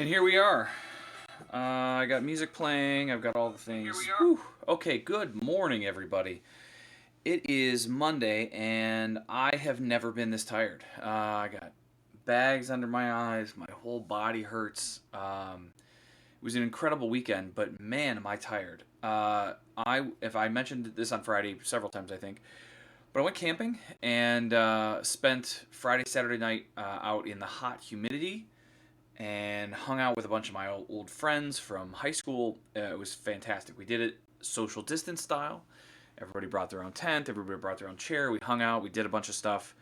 And here we are. I got music playing. I've got all the things. Here we are. Whew. Okay, good morning, everybody. It is Monday, and I have never been this tired. I got bags under my eyes. My whole body hurts. It was an incredible weekend, but man, am I tired. If I mentioned this on Friday several times, I think, but I went camping and spent Friday, Saturday night out in the hot humidity and hung out with a bunch of my old friends from high school. It was fantastic. We did it social distance style. Everybody brought their own tent. Everybody brought their own chair. We hung out. We did a bunch of stuff,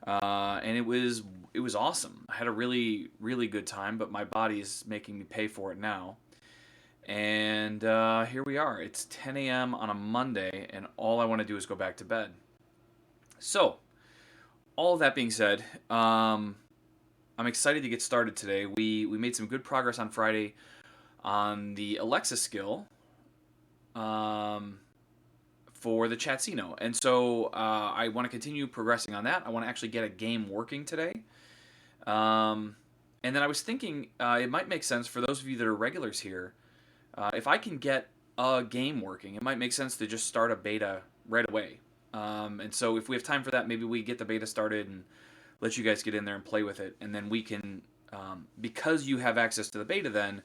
and it was awesome. I had a really good time, but my body is making me pay for it now. And here we are. It's 10 a.m. on a Monday, and all I want to do is go back to bed. So, all that being said, I'm excited to get started today. We made some good progress on Friday on the Alexa skill for the Chatsino. And so I want to continue progressing on that. I want to actually get a game working today. And then I was thinking it might make sense for those of you that are regulars here, if I can get a game working, it might make sense to just start a beta right away. And so if we have time for that, maybe we get the beta started and let you guys get in there and play with it. And then we can, because you have access to the beta then,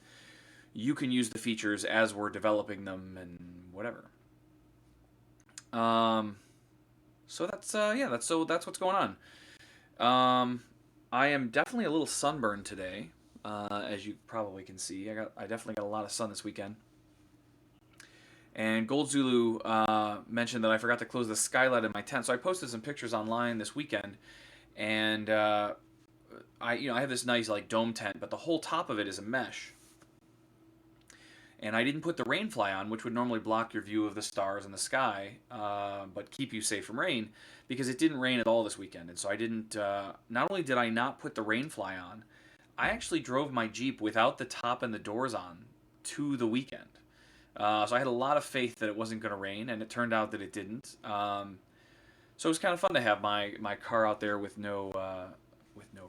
you can use the features as we're developing them and whatever. So that's what's going on. I am definitely a little sunburned today, as you probably can see. I definitely got a lot of sun this weekend. And Gold Zulu mentioned that I forgot to close the skylight in my tent, so I posted some pictures online this weekend, and I have this nice like dome tent, but the whole top of it is a mesh. And I didn't put the rain fly on, which would normally block your view of the stars and the sky, but keep you safe from rain, because it didn't rain at all this weekend. And so I didn't. Not only did I not put the rain fly on, I actually drove my Jeep without the top and the doors on to the weekend. So I had a lot of faith that it wasn't going to rain, and it turned out that it didn't. So it was kind of fun to have my car out there with no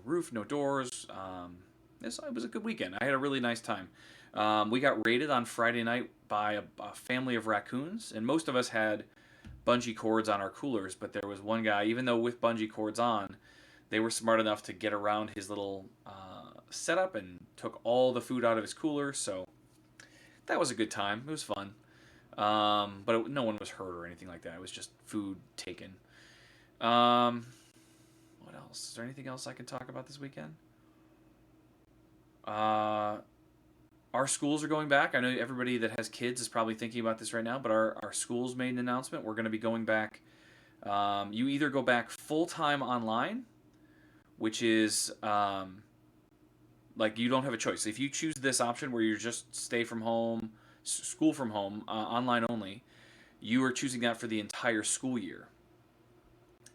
roof, no doors. It was a good weekend. I had a really nice time. We got raided on Friday night by a family of raccoons, and most of us had bungee cords on our coolers, but there was one guy, even though with bungee cords on, they were smart enough to get around his little setup and took all the food out of his cooler, so that was a good time. It was fun. But no one was hurt or anything like that. It was just food taken. What else? Is there anything else I can talk about this weekend? Our schools are going back. I know everybody that has kids is probably thinking about this right now, but our schools made an announcement. We're going to be going back. You either go back full-time online, which is like you don't have a choice. If you choose this option where you just stay from home, school from home, online only, you are choosing that for the entire school year.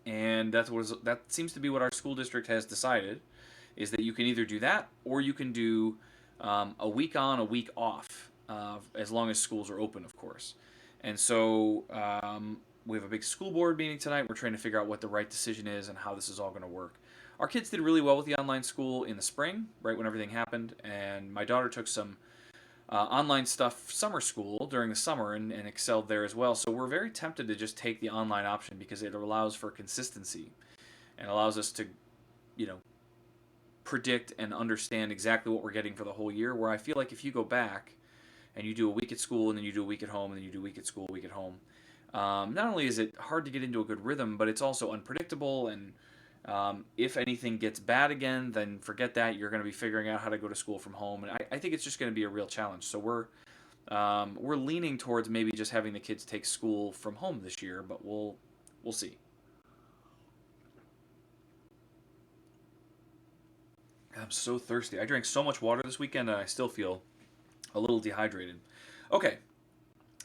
And that seems to be what our school district has decided, is that you can either do that or you can do a week on, a week off, as long as schools are open, of course. And so we have a big school board meeting tonight. We're trying to figure out what the right decision is and how this is all going to work. Our kids did really well with the online school in the spring, right when everything happened, and my daughter took some online stuff summer school during the summer and excelled there as well. So we're very tempted to just take the online option because it allows for consistency and allows us to, predict and understand exactly what we're getting for the whole year, where I feel like if you go back and you do a week at school and then you do a week at home and then you do a week at school, a week at home, not only is it hard to get into a good rhythm, but it's also unpredictable, and if anything gets bad again, then forget that. You're going to be figuring out how to go to school from home, and I think it's just going to be a real challenge. So we're leaning towards maybe just having the kids take school from home this year, but we'll see. I'm so thirsty. I drank so much water this weekend, and I still feel a little dehydrated. Okay,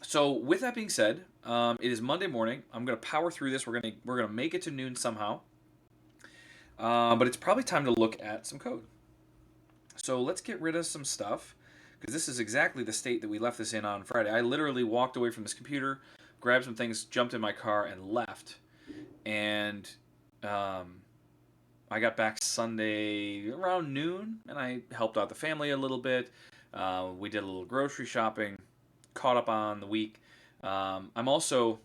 so with that being said, it is Monday morning. I'm gonna power through this. We're gonna make it to noon somehow. But it's probably time to look at some code. So let's get rid of some stuff, because this is exactly the state that we left this in on Friday. I literally walked away from this computer, grabbed some things, jumped in my car, and left. And I got back Sunday around noon, and I helped out the family a little bit. We did a little grocery shopping, caught up on the week. I'm also,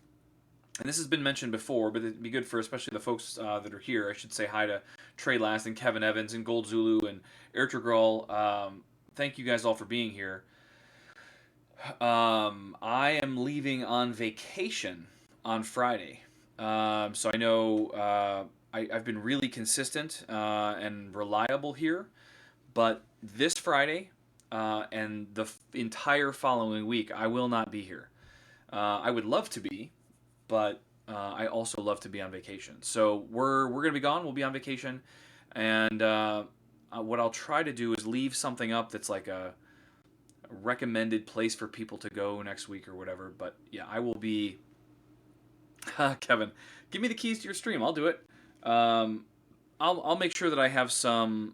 and this has been mentioned before, but it'd be good for especially the folks that are here. I should say hi to Trey Last and Kevin Evans and Gold Zulu and Ertugrul. Thank you guys all for being here. I am leaving on vacation on Friday. So I know I've been really consistent and reliable here, but this Friday and the entire following week, I will not be here. I would love to be, but I also love to be on vacation. So we're gonna be gone. We'll be on vacation, and what I'll try to do is leave something up that's like a recommended place for people to go next week or whatever. But yeah, I will be. Kevin, give me the keys to your stream. I'll do it. I'll make sure that I have some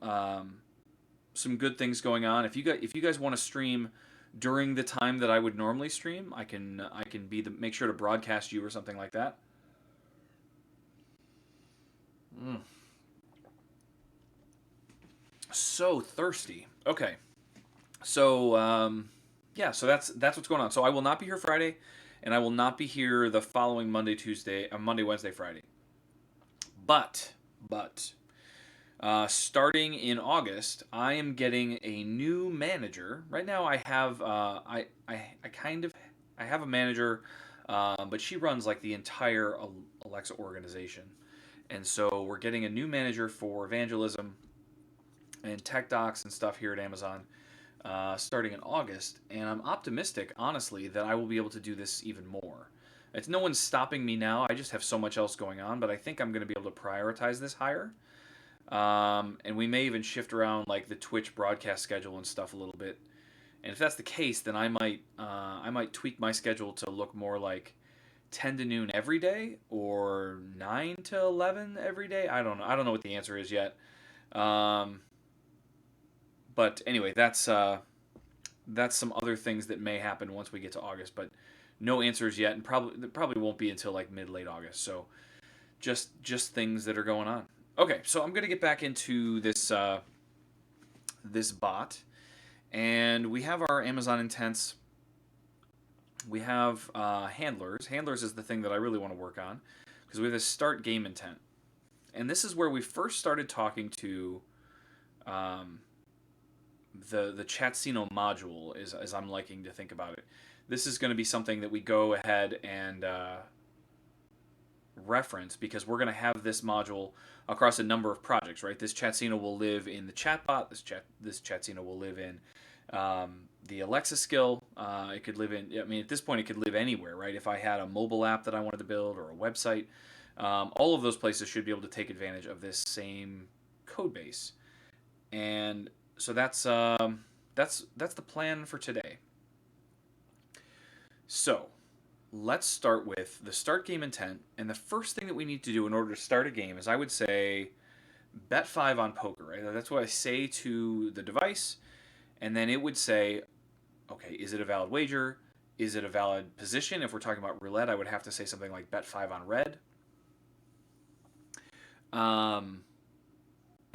good things going on. If you guys want to stream during the time that I would normally stream, I can make sure to broadcast you or something like that. Mm. So thirsty. Okay. So yeah, so that's what's going on. So I will not be here Friday, and I will not be here the following Monday, Wednesday, Friday. But starting in August, I am getting a new manager. Right now, I have I have a manager, but she runs like the entire Alexa organization, and so we're getting a new manager for evangelism and tech docs and stuff here at Amazon. Starting in August, and I'm optimistic, honestly, that I will be able to do this even more. It's no one's stopping me now. I just have so much else going on, but I think I'm going to be able to prioritize this higher. And we may even shift around like the Twitch broadcast schedule and stuff a little bit. And if that's the case, then I might tweak my schedule to look more like 10 to noon every day or 9 to 11 every day. I don't know. I don't know what the answer is yet. But anyway, that's some other things that may happen once we get to August, but no answers yet, and probably won't be until like late August. So just things that are going on. Okay, so I'm gonna get back into this bot, and we have our Amazon intents. We have handlers. Handlers is the thing that I really want to work on because we have this start game intent, and this is where we first started talking to. The Chatsino module is as I'm liking to think about it. This is going to be something that we go ahead and reference because we're going to have this module across a number of projects, right? This Chatsino will live in the chatbot. This Chatsino will live in the Alexa skill. It could live in. I mean, at this point, it could live anywhere, right? If I had a mobile app that I wanted to build or a website, all of those places should be able to take advantage of this same code base. And so that's the plan for today. So let's start with the start game intent, and the first thing that we need to do in order to start a game is I would say bet 5 on poker, right? That's what I say to the device, and then it would say, okay, is it a valid wager? Is it a valid position? If we're talking about roulette, I would have to say something like bet 5 on red.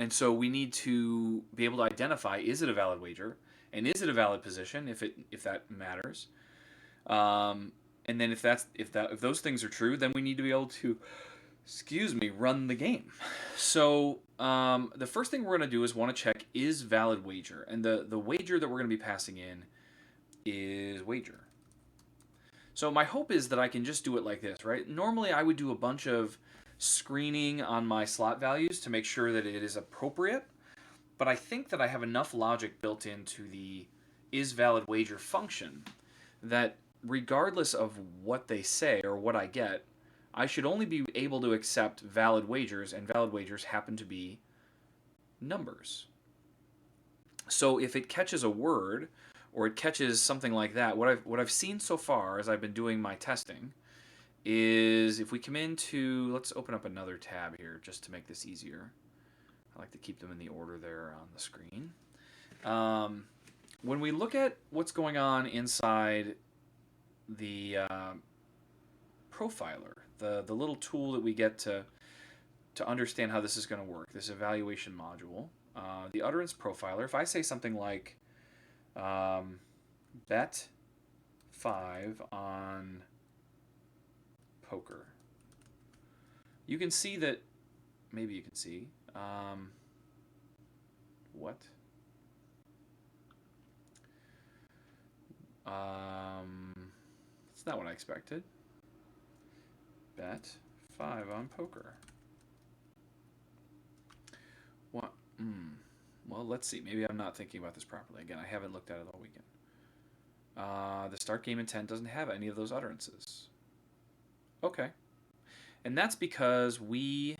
And so we need to be able to identify, is it a valid wager, and is it a valid position if that matters. And then if those things are true, then we need to be able to, run the game. So the first thing we're going to do is want to check is valid wager, and the wager that we're going to be passing in is wager. So my hope is that I can just do it like this, right? Normally I would do a bunch of screening on my slot values to make sure that it is appropriate, but I think that I have enough logic built into the is valid wager function that regardless of what they say or what I get, I should only be able to accept valid wagers, and valid wagers happen to be numbers. So if it catches a word or it catches something like that, what I've seen so far as I've been doing my testing is if we come into, let's open up another tab here just to make this easier. I like to keep them in the order there on the screen. When we look at what's going on inside the profiler, the little tool that we get to to understand how this is going to work, this evaluation module, the utterance profiler, if I say something like bet 5 on poker, you can see that, maybe you can see, what? It's not what I expected. Bet 5 on poker. What? Well, let's see. Maybe I'm not thinking about this properly. Again, I haven't looked at it all weekend. The start game intent doesn't have any of those utterances. Okay. And that's because we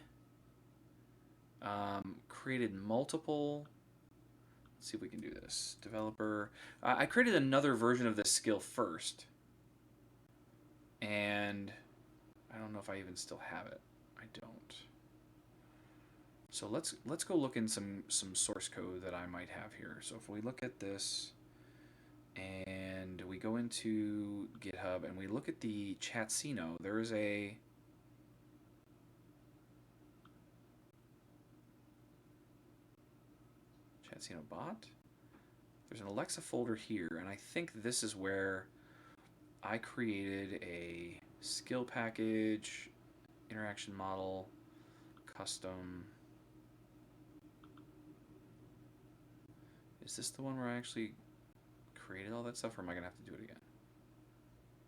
created multiple... Let's see if we can do this. Developer. I created another version of this skill first. And I don't know if I even still have it. I don't. So let's go look in some source code that I might have here. So if we look at this and we go into GitHub and we look at the Chatsino, there is a Chatsino bot. There's an Alexa folder here, and I think this is where I created a skill package, interaction model, custom. Is this the one where I actually created all that stuff, or am I going to have to do it again?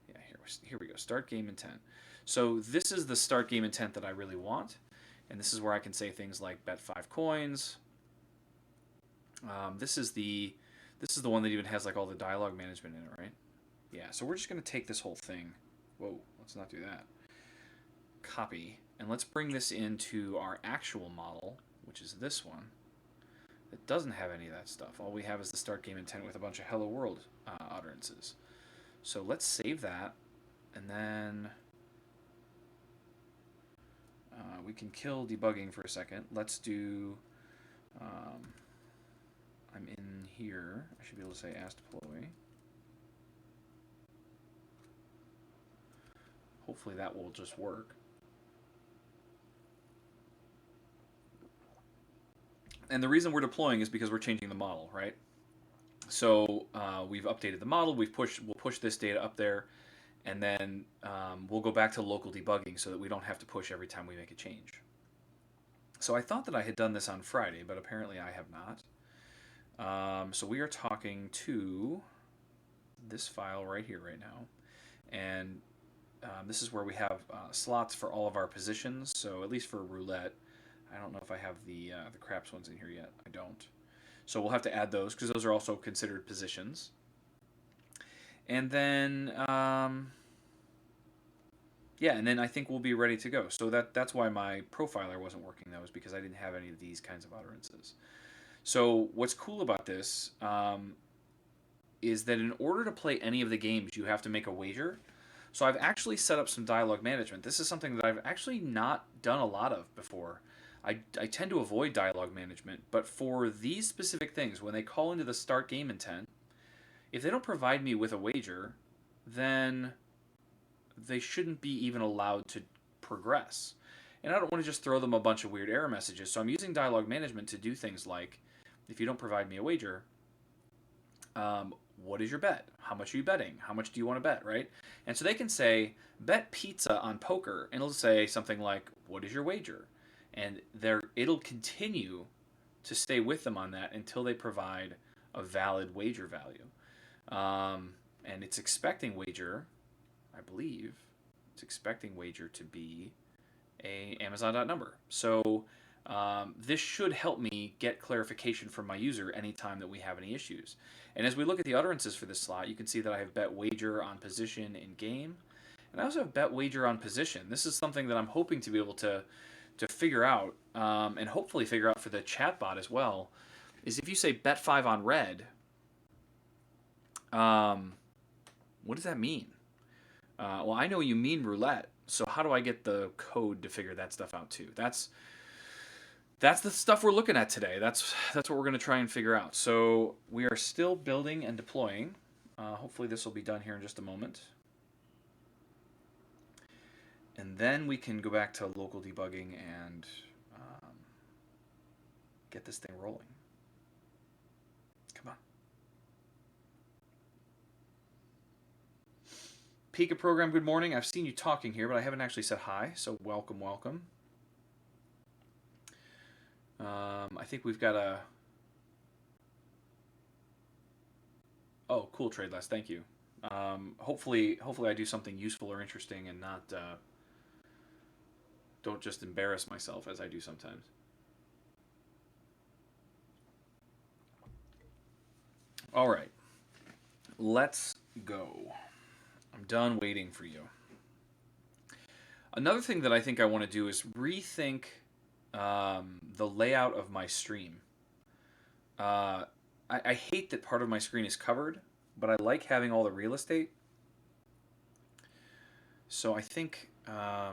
Yeah, here we go. Start game intent. So this is the start game intent that I really want, and this is where I can say things like bet 5 coins. This is the one that even has like all the dialogue management in it, right? Yeah, so we're just going to take this whole thing. Whoa, let's not do that. Copy, and let's bring this into our actual model, which is this one. It doesn't have any of that stuff. All we have is the start game intent with a bunch of hello world utterances. So let's save that, and then we can kill debugging for a second. Let's do, I'm in here. I should be able to say ask deploy. Hopefully that will just work. And the reason we're deploying is because we're changing the model, right? So we've updated the model. We'll push this data up there, and then we'll go back to local debugging so that we don't have to push every time we make a change. So I thought that I had done this on Friday, but apparently I have not. So we are talking to this file right here, right now, and this is where we have slots for all of our positions. So at least for roulette. I don't know if I have the craps ones in here yet. I don't. So we'll have to add those because those are also considered positions. And then, yeah, and then I think we'll be ready to go. So that's why my profiler wasn't working, though, is because I didn't have any of these kinds of utterances. So what's cool about this is that in order to play any of the games, you have to make a wager. So I've actually set up some dialogue management. This is something that I've actually not done a lot of before. I tend to avoid dialogue management, but for these specific things, when they call into the start game intent, if they don't provide me with a wager, then they shouldn't be even allowed to progress. And I don't want to just throw them a bunch of weird error messages, so I'm using dialogue management to do things like, if you don't provide me a wager, what is your bet? How much are you betting? How much do you want to bet, right? And so they can say, bet pizza on poker, and it'll say something like, what is your wager? And it'll continue to stay with them on that until they provide a valid wager value. And it's expecting wager, I believe, it's expecting wager to be a Amazon.number. So this should help me get clarification from my user anytime that we have any issues. And as we look at the utterances for this slot, you can see that I have bet wager on position in game. And I also have bet wager on position. This is something that I'm hoping to be able to figure out, and hopefully figure out for the chatbot as well, is if you say bet 5 on red, what does that mean? Well, I know you mean roulette, so how do I get the code to figure that stuff out too? That's the stuff we're looking at today. That's what we're going to try and figure out. So we are still building and deploying. Hopefully this will be done here in just a moment. And then we can go back to local debugging and get this thing rolling. Come on. Pika program, good morning. I've seen you talking here, but I haven't actually said hi, so welcome, welcome. I think we've got a... Oh, cool, Trade Less. Thank you. Hopefully I do something useful or interesting and not don't just embarrass myself as I do sometimes. All right, let's go. I'm done waiting for you. Another thing that I think I want to do is rethink the layout of my stream. I hate that part of my screen is covered, but I like having all the real estate. So I think I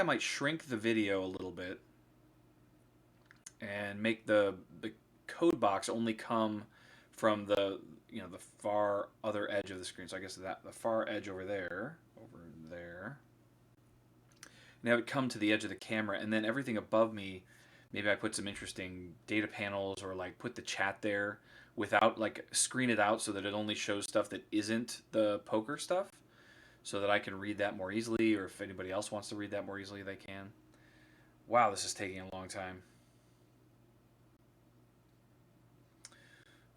might shrink the video a little bit and make the code box only come from the far other edge of the screen. So I guess that the far edge over there, and have it come to the edge of the camera, and then everything above me, maybe I put some interesting data panels or like put the chat there without like screen it out so that it only shows stuff that isn't the poker stuff, so that I can read that more easily, or if anybody else wants to read that more easily, they can. Wow, this is taking a long time.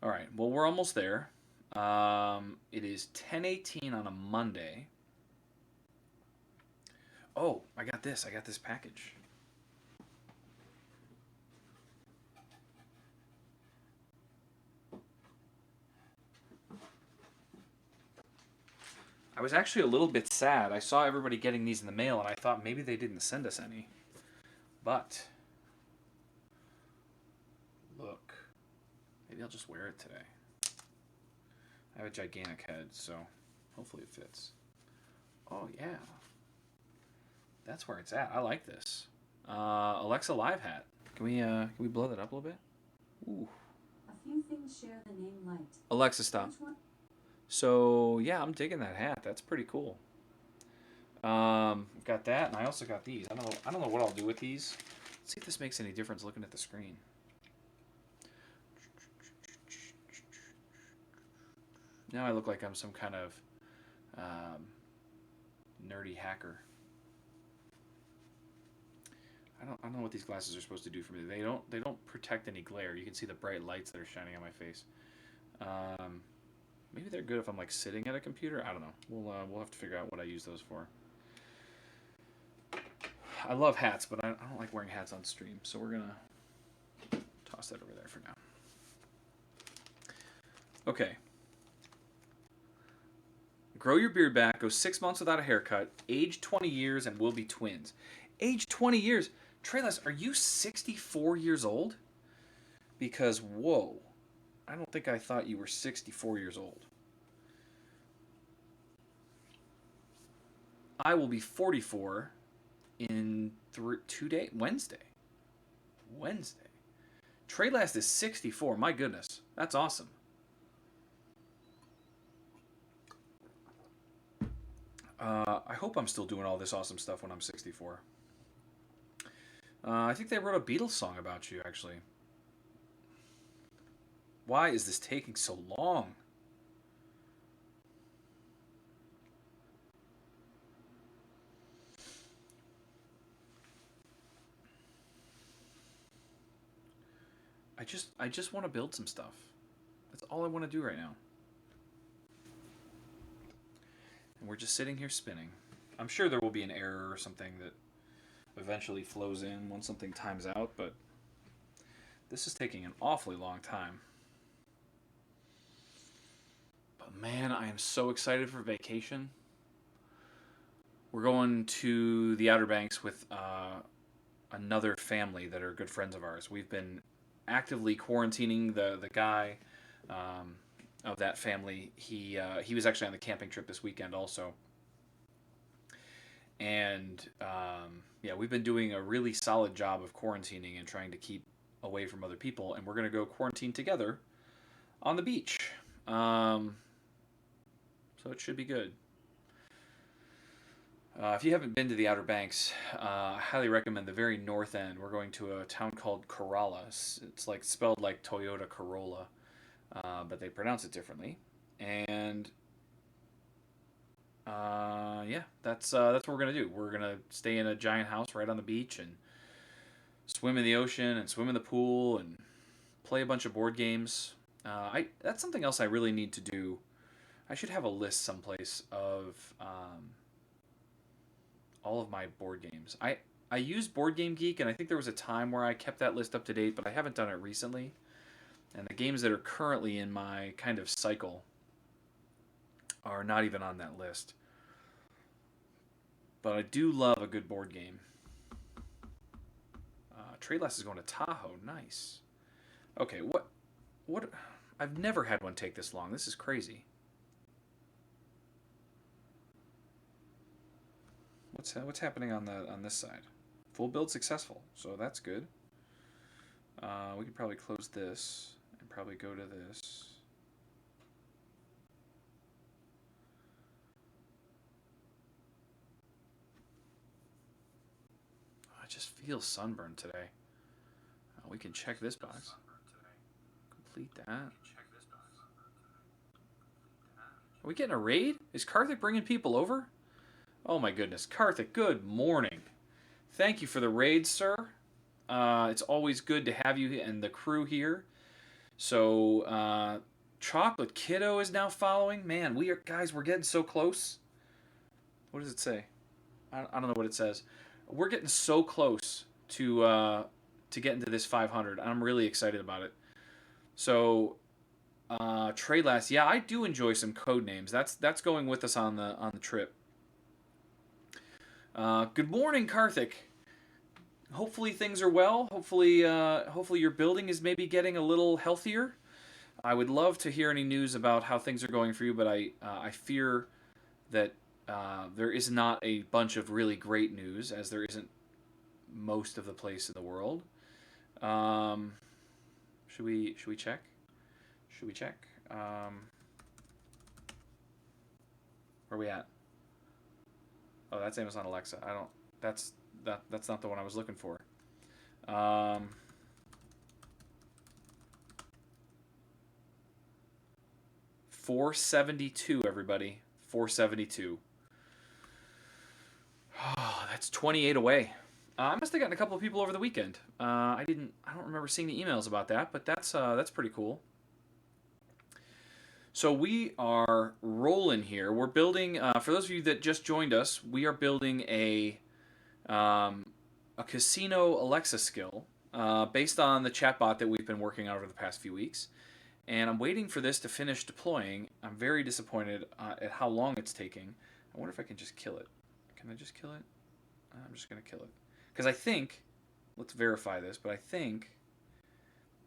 All right, well, we're almost there. It is 10:18 on a Monday. Oh, I got this package. I was actually a little bit sad. I saw everybody getting these in the mail, and I thought maybe they didn't send us any. But, look. Maybe I'll just wear it today. I have a gigantic head, so hopefully it fits. Oh, yeah. That's where it's at. I like this. Alexa Live hat. Can we blow that up a little bit? Ooh. A few things share the name light. Alexa, stop. So, yeah, I'm digging that hat. That's pretty cool. Got that, and I also got these. I don't know what I'll do with these. Let's see if this makes any difference looking at the screen. Now I look like I'm some kind of nerdy hacker. I don't know what these glasses are supposed to do for me. They don't protect any glare. You can see the bright lights that are shining on my face. Maybe they're good if I'm like sitting at a computer. I don't know. We'll have to figure out what I use those for. I love hats, but I don't like wearing hats on stream, so we're gonna toss that over there for now. Okay. Grow your beard back. Go 6 months without a haircut. Age 20 years and we'll be twins. Age 20 years. Trayless, are you 64 years old? Because, whoa. I don't think I thought you were 64 years old. I will be 44 in 2 days. Wednesday. Traylast is 64. My goodness. That's awesome. I hope I'm still doing all this awesome stuff when I'm 64. I think they wrote a Beatles song about you, actually. Why is this taking so long? I just want to build some stuff. That's all I want to do right now. And we're just sitting here spinning. I'm sure there will be an error or something that eventually flows in once something times out, but this is taking an awfully long time. But man, I am so excited for vacation. We're going to the Outer Banks with another family that are good friends of ours. We've been actively quarantining the guy of that family. He was actually on the camping trip this weekend also. And yeah, we've been doing a really solid job of quarantining and trying to keep away from other people. And we're going to go quarantine together on the beach. So it should be good. If you haven't been to the Outer Banks, I highly recommend the very north end. We're going to a town called Corolla. It's like spelled like Toyota Corolla, but they pronounce it differently. And yeah, that's what we're gonna do. We're gonna stay in a giant house right on the beach and swim in the ocean and swim in the pool and play a bunch of board games. I That's something else I really need to do. I should have a list someplace of all of my board games. I use Board Game Geek, and I think there was a time where I kept that list up to date, but I haven't done it recently. And the games that are currently in my kind of cycle are not even on that list. But I do love a good board game. Trayless is going to Tahoe. Nice. Okay, what? I've never had one take this long. This is crazy. What's happening on this side? Full build successful, so that's good. We could probably close this and probably go to this. I just feel sunburned today. We can check this box. Complete that. Are we getting a raid? Is Karthik bringing people over? Oh my goodness. Karthik, good morning. Thank you for the raid, sir. It's always good to have you and the crew here. So, Chocolate Kiddo is now following. Man, guys, we're getting so close. What does it say? I don't know what it says. We're getting so close to get into this 500. I'm really excited about it. So, Treylas, yeah, I do enjoy some code names. That's going with us on the trip. Good morning, Karthik. Hopefully things are well. Hopefully your building is maybe getting a little healthier. I would love to hear any news about how things are going for you, but I fear that there is not a bunch of really great news, as there isn't most of the place in the world. Should we check? Should we check? Where are we at? Oh, that's Amazon Alexa. That's not the one I was looking for. 472, everybody. 472. Oh, that's 28 away. I must have gotten a couple of people over the weekend. I don't remember seeing the emails about that, but that's pretty cool. So we are rolling here. We're building. For those of you that just joined us, we are building a casino Alexa skill based on the chatbot that we've been working on over the past few weeks. And I'm waiting for this to finish deploying. I'm very disappointed at how long it's taking. I wonder if I can just kill it. Can I just kill it? I'm just going to kill it. Because I think, let's verify this, but I think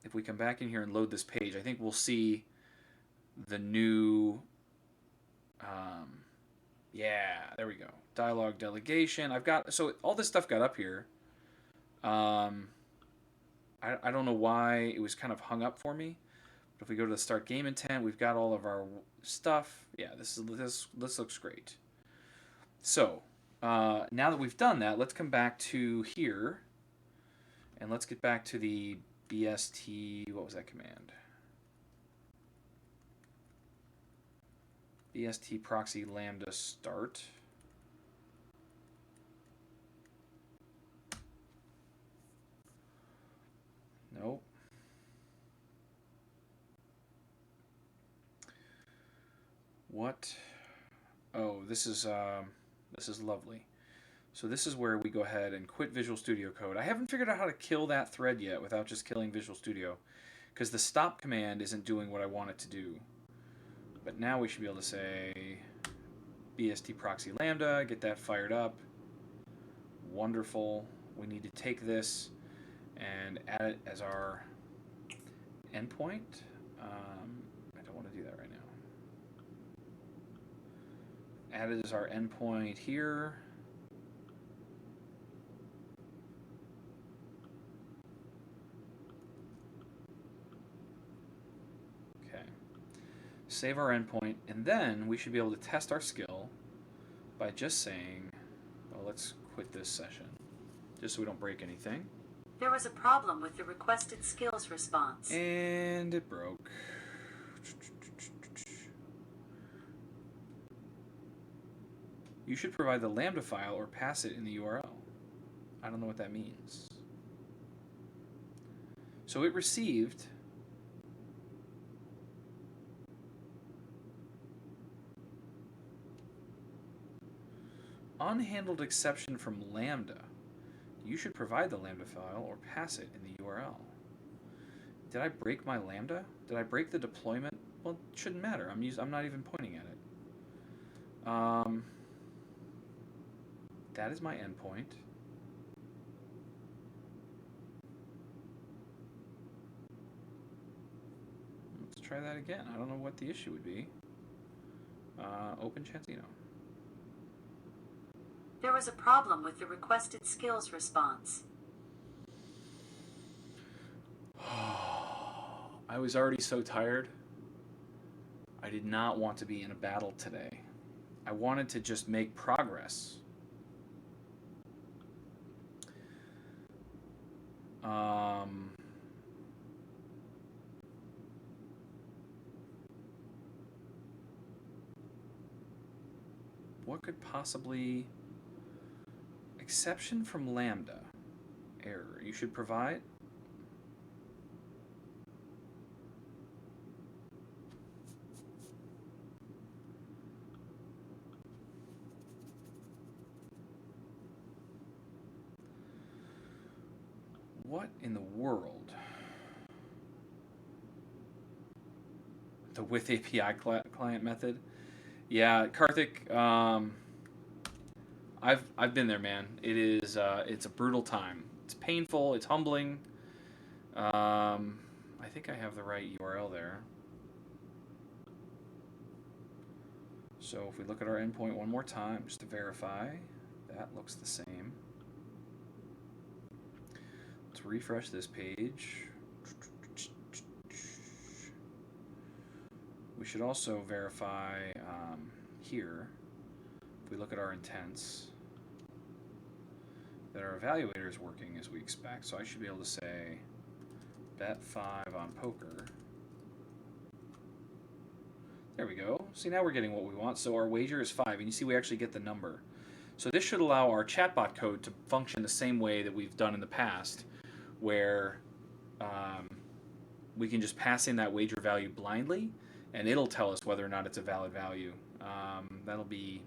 if we come back in here and load this page, I think we'll see the new, yeah, there we go. Dialogue delegation. So all this stuff got up here. I don't know why it was kind of hung up for me. But if we go to the start game intent, we've got all of our stuff. Yeah, this looks great. So now that we've done that, let's come back to here, and let's get back to the BST. What was that command? BST proxy lambda start. Nope. What? Oh, this is lovely. So this is where we go ahead and quit Visual Studio Code. I haven't figured out how to kill that thread yet without just killing Visual Studio, because the stop command isn't doing what I want it to do. But now we should be able to say BST proxy lambda, get that fired up. Wonderful. We need to take this and add it as our endpoint. I don't want to do that right now. Add it as our endpoint here. Okay. Save our endpoint, and then we should be able to test our skill by just saying let's quit this session, just so we don't break anything. There was a problem with the requested skills response. And it broke. You should provide the Lambda file or pass it in the URL. I don't know what that means. So it received unhandled exception from Lambda. You should provide the Lambda file or pass it in the URL. Did I break my Lambda? Did I break the deployment? Well, it shouldn't matter. I'm not even pointing at it. That is my endpoint. Let's try that again. I don't know what the issue would be. Open Chansino. There was a problem with the requested skills response. I was already so tired. I did not want to be in a battle today. I wanted to just make progress. What could possibly... Exception from Lambda. Error. You should provide... What in the world? The with API client method? Yeah, Karthik, I've been there, man. It is it's a brutal time. It's painful. It's humbling. I think I have the right URL there. So if we look at our endpoint one more time, just to verify, that looks the same. Let's refresh this page. We should also verify here, if we look at our intents, that our evaluator is working as we expect. So I should be able to say bet 5 on poker. There we go. See, now we're getting what we want. So our wager is 5, and you see we actually get the number. So this should allow our chatbot code to function the same way that we've done in the past, where we can just pass in that wager value blindly, and it'll tell us whether or not it's a valid value. That'll be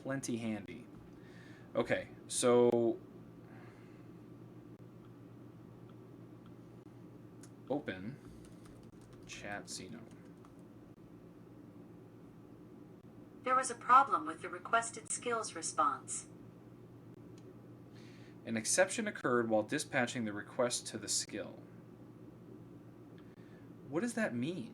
plenty handy. Okay, so open Chatsino. There was a problem with the requested skills response. An exception occurred while dispatching the request to the skill. What does that mean?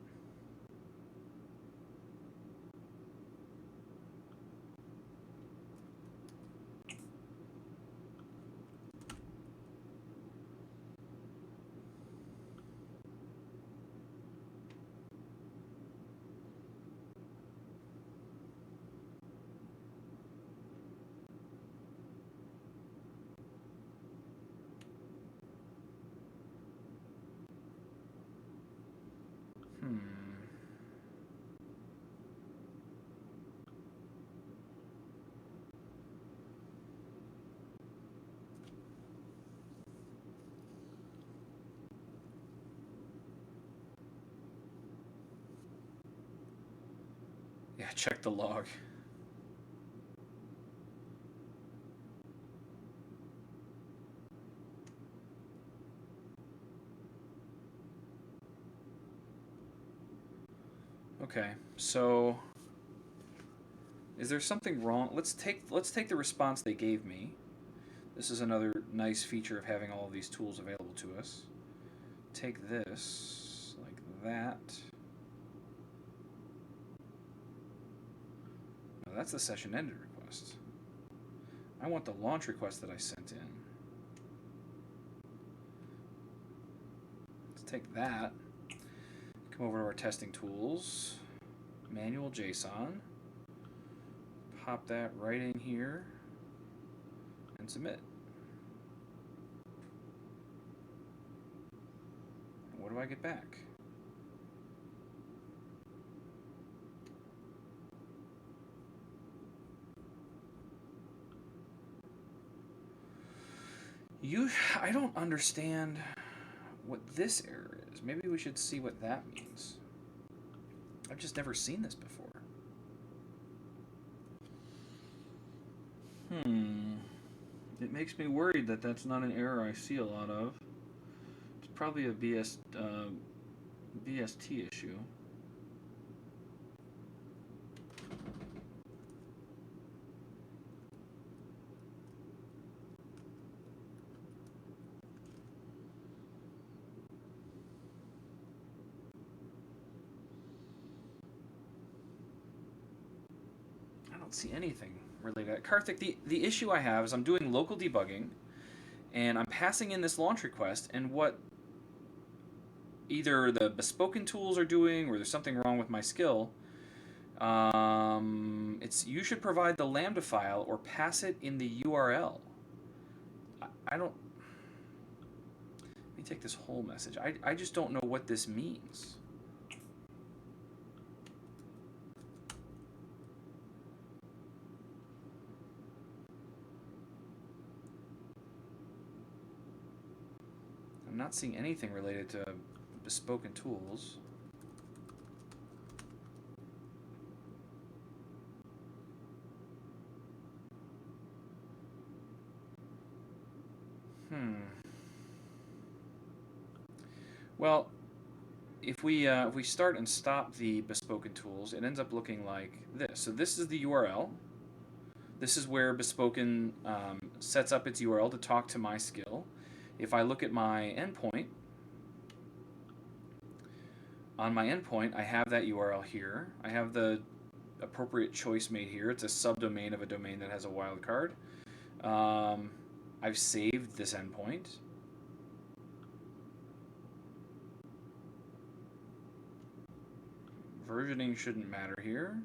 Yeah, check the log. Okay, so is there something wrong? Let's take the response they gave me. This is another nice feature of having all of these tools available to us. Take this like that. No, that's the session ended request. I want the launch request that I sent in. Let's take that. Come over to our testing tools. Manual JSON. Pop that right in here. and submit. What do I get back? I don't understand what this error is. Maybe we should see what that means. I've just never seen this before. It makes me worried that that's not an error I see a lot of. It's probably a BST issue. I don't see anything related to that. Karthik, the issue I have is I'm doing local debugging, and I'm passing in this launch request, and what either the bespoken tools are doing or there's something wrong with my skill. It's you should provide the Lambda file or pass it in the URL. I don't... Let me take this whole message. I just don't know what this means. I'm not seeing anything related to bespoken tools. Well, if we start and stop the bespoken tools, it ends up looking like this. So this is the URL. This is where bespoken sets up its URL to talk to my skill. If I look at my endpoint, on my endpoint, I have that URL here. I have the appropriate choice made here. It's a subdomain of a domain that has a wildcard. I've saved this endpoint. Versioning shouldn't matter here.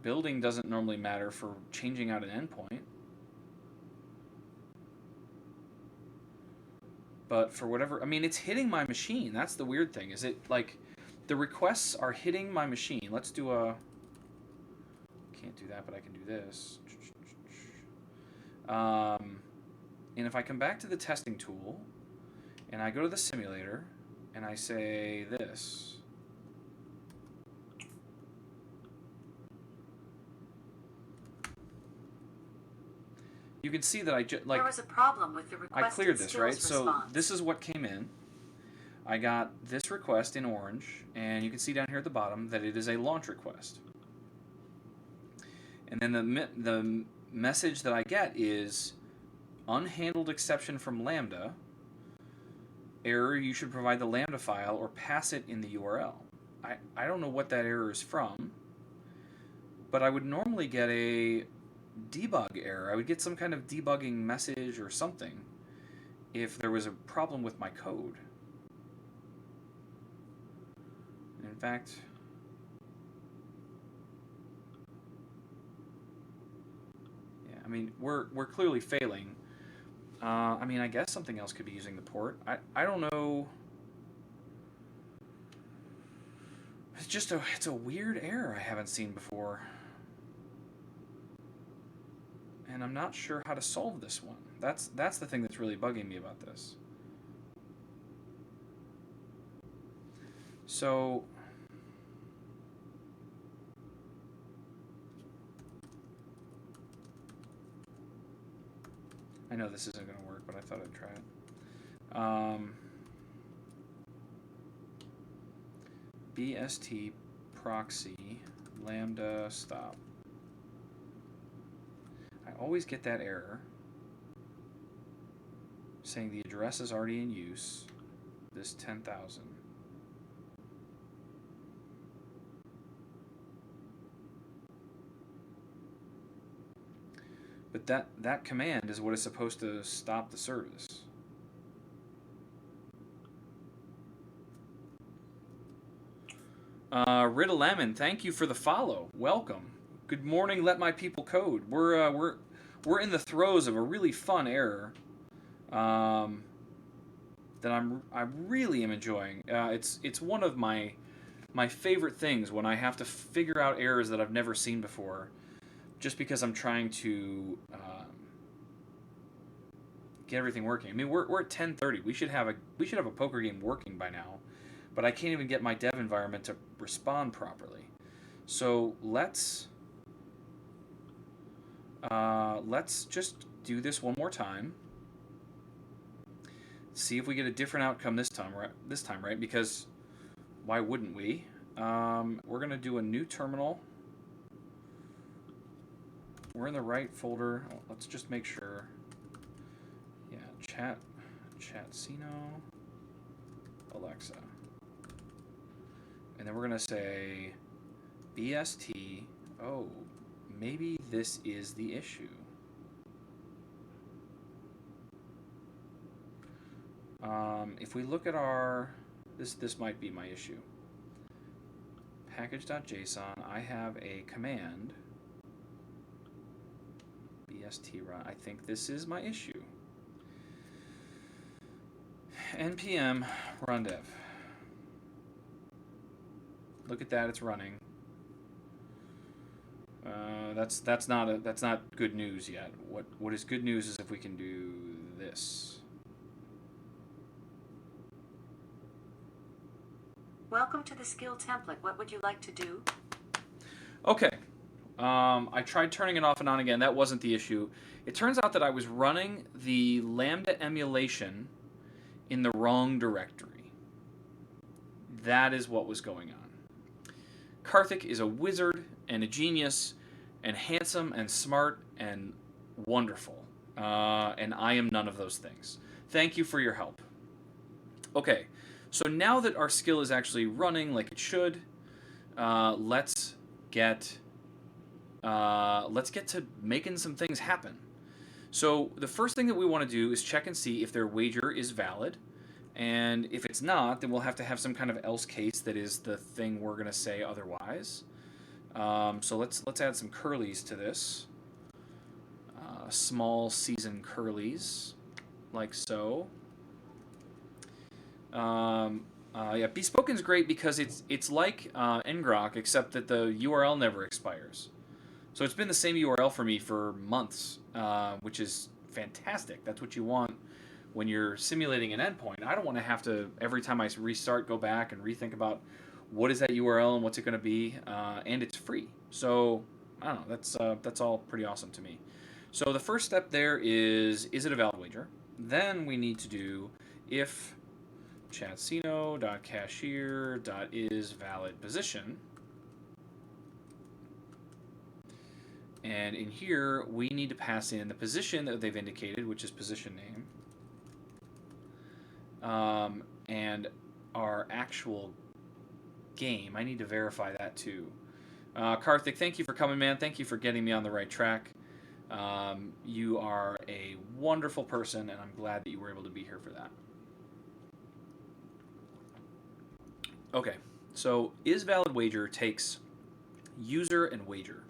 Building doesn't normally matter for changing out an endpoint. But for whatever, I mean, it's hitting my machine. That's the weird thing. Is it like the requests are hitting my machine? Let's do a, can't do that, but I can do this. And if I come back to the testing tool and I go to the simulator and I say this, you can see that I just like there was a problem with the requested I cleared this, right? skills So response. this is what came in. I got this request in orange, and you can see down here at the bottom that it is a launch request. And then the message that I get is unhandled exception from Lambda. Error, you should provide the Lambda file or pass it in the URL. I don't know what that error is from, but I would normally get a debug error. I would get some kind of debugging message or something if there was a problem with my code. In fact, yeah, I mean, we're clearly failing. I mean, I guess something else could be using the port. I don't know. It's a weird error I haven't seen before. And I'm not sure how to solve this one. That's the thing that's really bugging me about this. So I know this isn't going to work, but I thought I'd try it. BST proxy lambda stop. I always get that error saying the address is already in use, this 10,000. But that command is what is supposed to stop the service. Riddle Lemon, thank you for the follow. Welcome. Good morning, let my people code. We're in the throes of a really fun error um, that I really am enjoying. It's one of my favorite things when I have to figure out errors that I've never seen before, just because I'm trying to get everything working. I mean, we're at 10:30. We should have a poker game working by now, but I can't even get my dev environment to respond properly. So let's just do this one more time. See if we get a different outcome this time, right? This time, right? Because why wouldn't we? We're gonna do a new terminal. We're in the right folder. Let's just make sure. Yeah, Chatcino, Alexa, and then we're gonna say BST. Oh, maybe this is the issue. If we look at our, this might be my issue. Package.json, I have a command, BST run. I think this is my issue. npm run dev. Look at that, it's running. That's not good news yet. What is good news is if we can do this. Welcome to the skill template. What would you like to do? Okay. I tried turning it off and on again. That wasn't the issue. It turns out that I was running the Lambda emulation in the wrong directory. That is what was going on. Karthik is a wizard and a genius and handsome and smart and wonderful. And I am none of those things. Thank you for your help. Okay, so now that our skill is actually running like it should, let's get to making some things happen. So the first thing that we want to do is check and see if their wager is valid. And if it's not, then we'll have to have some kind of else case that is the thing we're going to say otherwise. So let's add some curlies to this. Small season curlies, like so. Yeah, Bespoken's great because it's like ngrok, except that the URL never expires. So it's been the same URL for me for months, which is fantastic. That's what you want when you're simulating an endpoint. I don't want to have to, every time I restart, go back and rethink about what is that URL and what's it going to be, and it's free. So I don't know, that's all pretty awesome to me. So the first step there is it a valid wager? Then we need to do if chatcino.cashier.isValidPosition. And in here, we need to pass in the position that they've indicated, which is position name, and our actual game. I need to verify that too. Karthik, thank you for coming, man. Thank you for getting me on the right track. You are a wonderful person, and I'm glad that you were able to be here for that. Okay, so isValidWager takes user and wager.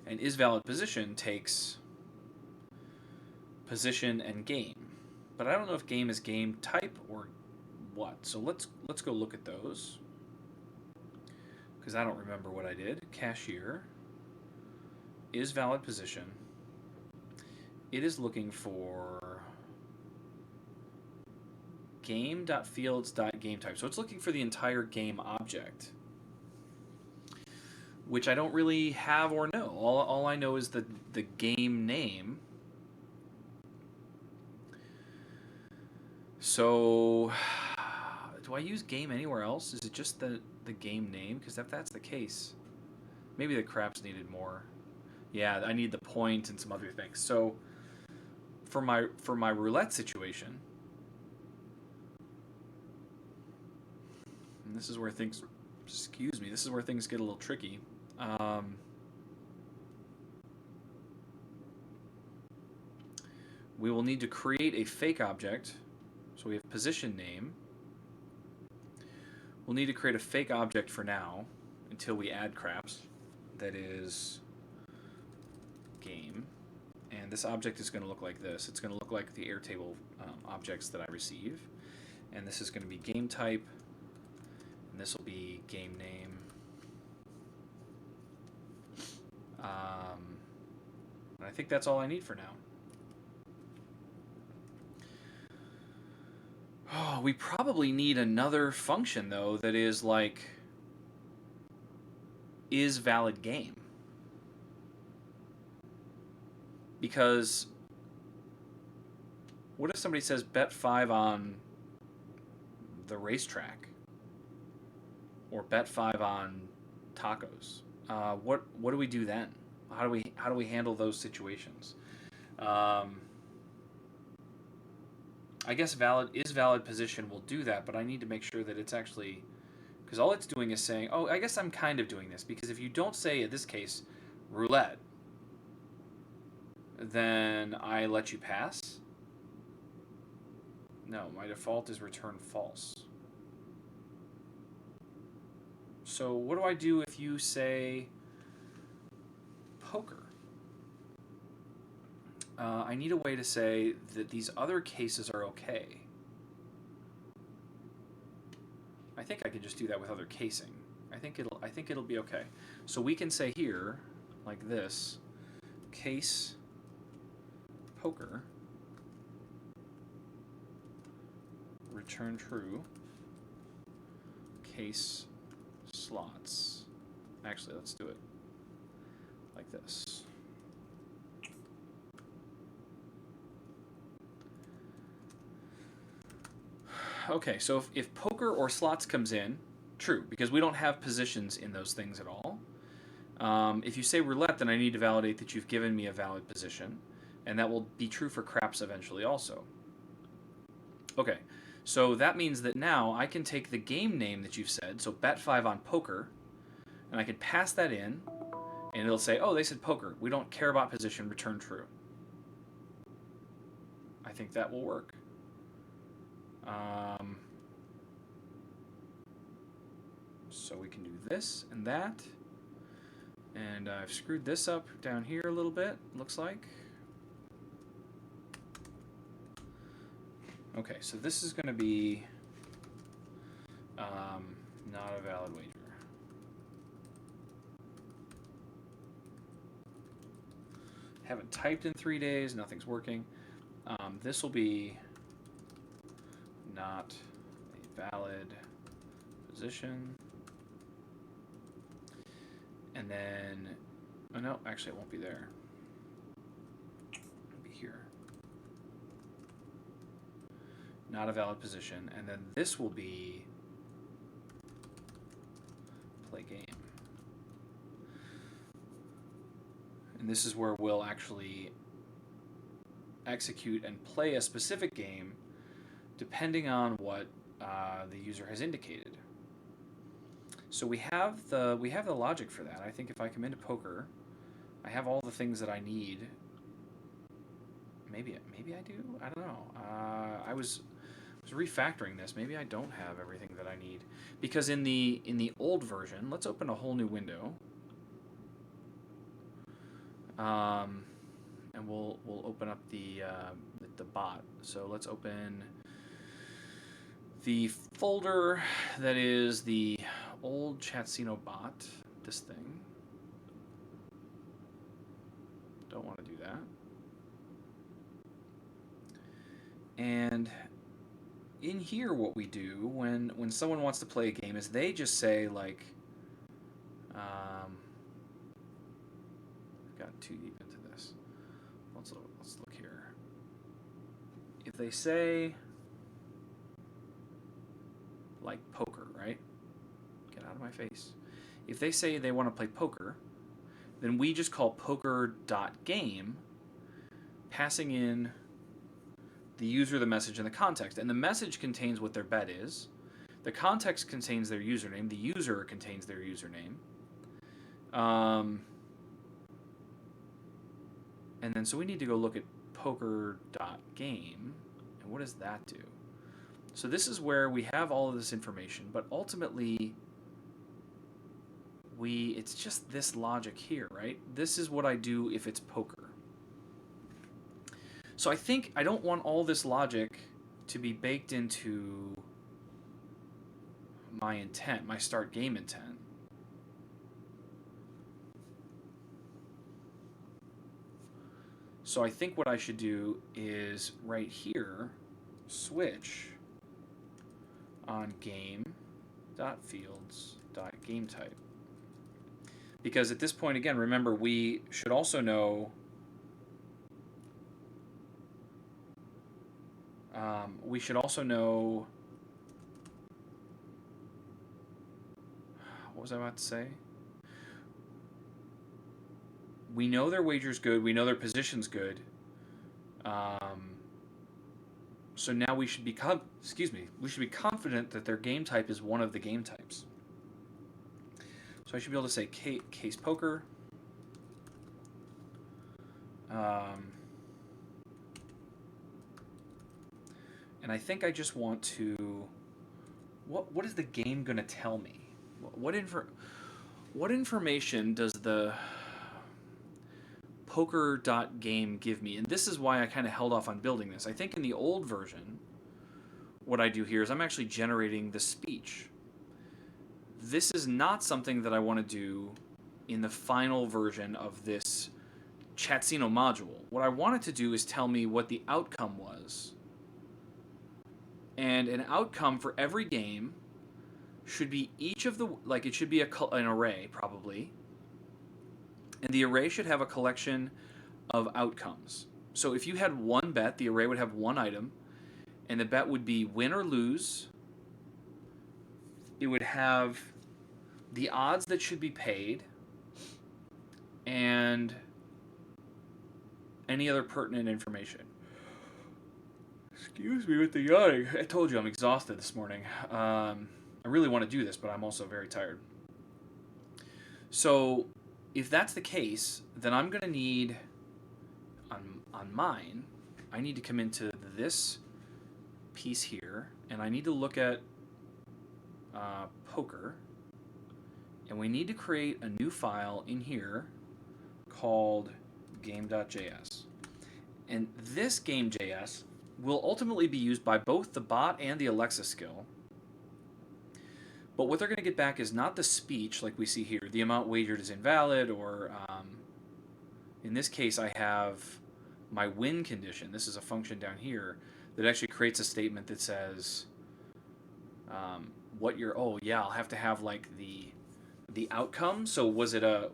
And isValidPosition takes position and game. But I don't know if game is game type or what. So let's go look at those. Because I don't remember what I did. Cashier. isValidPosition. It is looking for game.fields.gameType. So it's looking for the entire game object, which I don't really have or know. All I know is the game name. So, do I use game anywhere else? Is it just the game name? Because if that's the case, maybe the craps needed more. Yeah, I need the point and some other things. So, for my roulette situation, and this is where things, this is where things get a little tricky. We will need to create a fake object. So we have position name. We'll need to create a fake object for now until we add craps. That is game. And this object is going to look like this. It's going to look like the Airtable objects that I receive. And this is going to be game type. And this will be game name. And I think that's all I need for now. Oh, we probably need another function, though, that is like, is valid game. Because what if somebody says bet 5 on the racetrack? Or bet 5 on tacos? What do we do then? How do we handle those situations? I guess valid position will do that, but I need to make sure that it's actually, because all it's doing is saying, oh, I guess I'm kind of doing this, because if you don't say, in this case, roulette, then I let you pass. No, my default is return false. So what do I do if you say poker? I need a way to say that these other cases are okay. I think I can just do that with other casing. I think it'll be okay. So we can say here, like this, case poker, return true, case slots. Actually, let's do it like this. Okay, so if poker or slots comes in, true, because we don't have positions in those things at all. If you say roulette, then I need to validate that you've given me a valid position, and that will be true for craps eventually also. Okay, so that means that now I can take the game name that you've said, so bet 5 on poker, and I can pass that in, and it'll say, oh, they said poker. We don't care about position, return true. I think that will work. So we can do this and that. And I've screwed this up down here a little bit, looks like. Okay, so this is going to be not a valid wager. Haven't typed in 3 days, nothing's working. This will be not a valid position. And then, oh no, actually it won't be there. It'll be here. Not a valid position. And then this will be play game. And this is where we'll actually execute and play a specific game depending on what the user has indicated. So we have the logic for that. I think if I come into poker, I have all the things that I need. Maybe I do. I don't know. I was refactoring this. Maybe I don't have everything that I need, because in the old version, let's open a whole new window. And we'll open up the bot. So let's open the folder that is the old Chatsino bot. This thing. Don't want to do that. And in here, what we do when someone wants to play a game is they just say like, got too deep into this. Let's look here. If they say like poker, right? Get out of my face. If they say they want to play poker, then we just call poker.game, passing in the user, the message, and the context. And the message contains what their bet is. The context contains their username. The user contains their username. And then so we need to go look at poker.game. And what does that do? So this is where we have all of this information, but ultimately it's just this logic here, right? This is what I do if it's poker. So I think I don't want all this logic to be baked into my intent, my start game intent. So I think what I should do is right here, switch on game.fields.gametype. Because at this point, again, remember, we should also know what was I about to say? We know their wager's good. We know their position's good. So now we should be confident that their game type is one of the game types. So I should be able to say case poker. And I think I just want to. What is the game going to tell me? What information does the poker.game give me? And this is why I kind of held off on building this. I think in the old version, what I do here is I'm actually generating the speech. This is not something that I want to do in the final version of this Chatsino module. What I want it to do is tell me what the outcome was. And an outcome for every game should be each of the, like it should be an array probably. And the array should have a collection of outcomes. So if you had one bet, the array would have one item, and the bet would be win or lose. It would have the odds that should be paid, and any other pertinent information. Excuse me with the yawning. I told you I'm exhausted this morning. I really want to do this, but I'm also very tired. So if that's the case, then I'm going to need, on mine, I need to come into this piece here, and I need to look at poker, and we need to create a new file in here called game.js. And this game.js will ultimately be used by both the bot and the Alexa skill. But what they're going to get back is not the speech like we see here. The amount wagered is invalid, or in this case I have my win condition. This is a function down here that actually creates a statement that says I'll have to have like the outcome. So was it a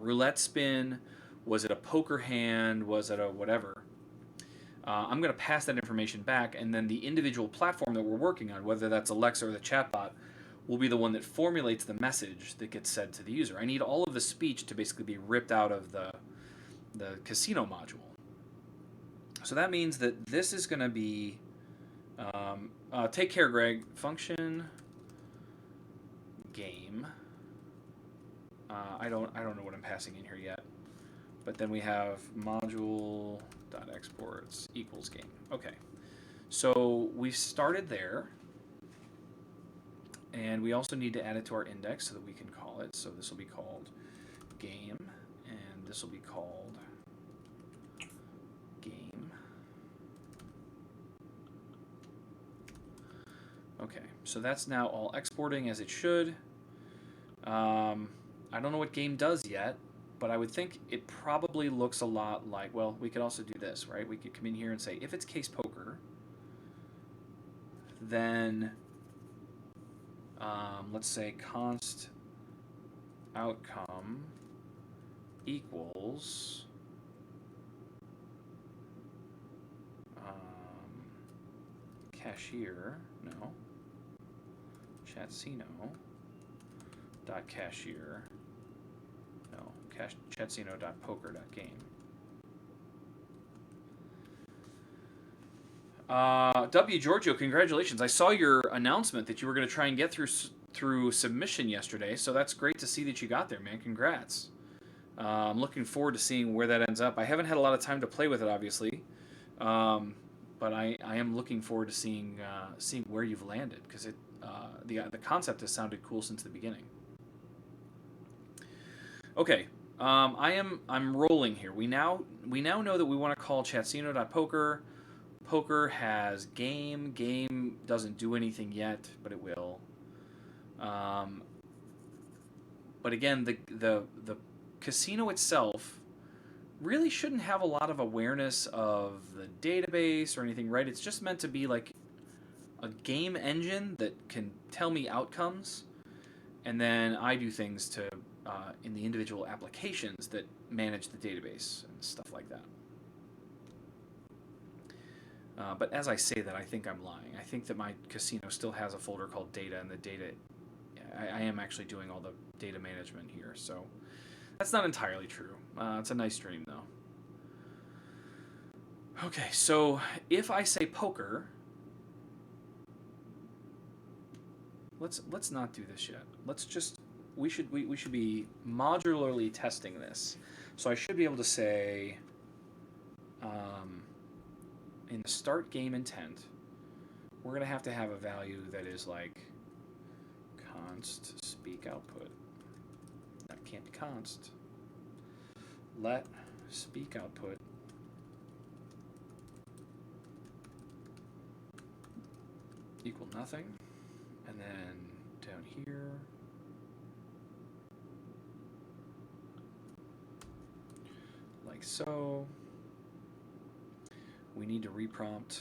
roulette spin? Was it a poker hand? Was it a whatever? I'm going to pass that information back, and then the individual platform that we're working on, whether that's Alexa or the chatbot, will be the one that formulates the message that gets said to the user. I need all of the speech to basically be ripped out of the casino module. So that means that this is going to be, take care, Greg, function game. I don't know what I'm passing in here yet. But then we have module.exports equals game. Okay, so we've started there. And we also need to add it to our index so that we can call it. So this will be called game, and this will be called game. Okay, so that's now all exporting as it should. I don't know what game does yet, but I would think it probably looks a lot like, well, we could also do this, right? We could come in here and say, if it's case poker, then let's say const outcome equals cashier, no, Chatsino dot cashier, no, Chatsino dot poker dot game. W. Giorgio, congratulations. I saw your announcement that you were going to try and get through submission yesterday, so that's great to see that you got there, man. Congrats. I'm looking forward to seeing where that ends up. I haven't had a lot of time to play with it, obviously, but I am looking forward to seeing where you've landed, because the concept has sounded cool since the beginning. Okay. I'm rolling here. We now know that we want to call chatsino.poker. Poker has game. Game doesn't do anything yet, but it will. Um, but again, the casino itself really shouldn't have a lot of awareness of the database or anything, right? It's just meant to be like a game engine that can tell me outcomes, and then I do things to in the individual applications that manage the database and stuff like that. But as I say that, I think I'm lying. I think that my casino still has a folder called data, and the data, I am actually doing all the data management here. So that's not entirely true. It's a nice dream, though. Okay, so if I say poker, let's not do this yet. Let's just we should be modularly testing this. So I should be able to say in the start game intent, we're gonna have to have a value that is like const speak output. That can't be const. Let speak output equal nothing, and then down here like so. We need to reprompt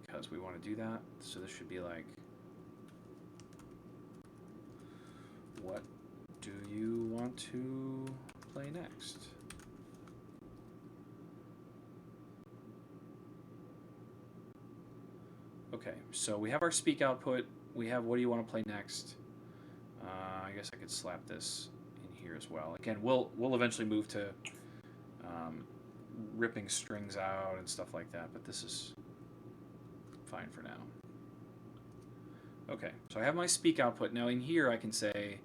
because we want to do that. So this should be like, what do you want to play next? Okay, so we have our speak output. We have what do you want to play next? I guess I could slap this in here as well. Again, we'll eventually move to ripping strings out and stuff like that, but this is fine for now. Okay, so I have my speak output. Now in here I can say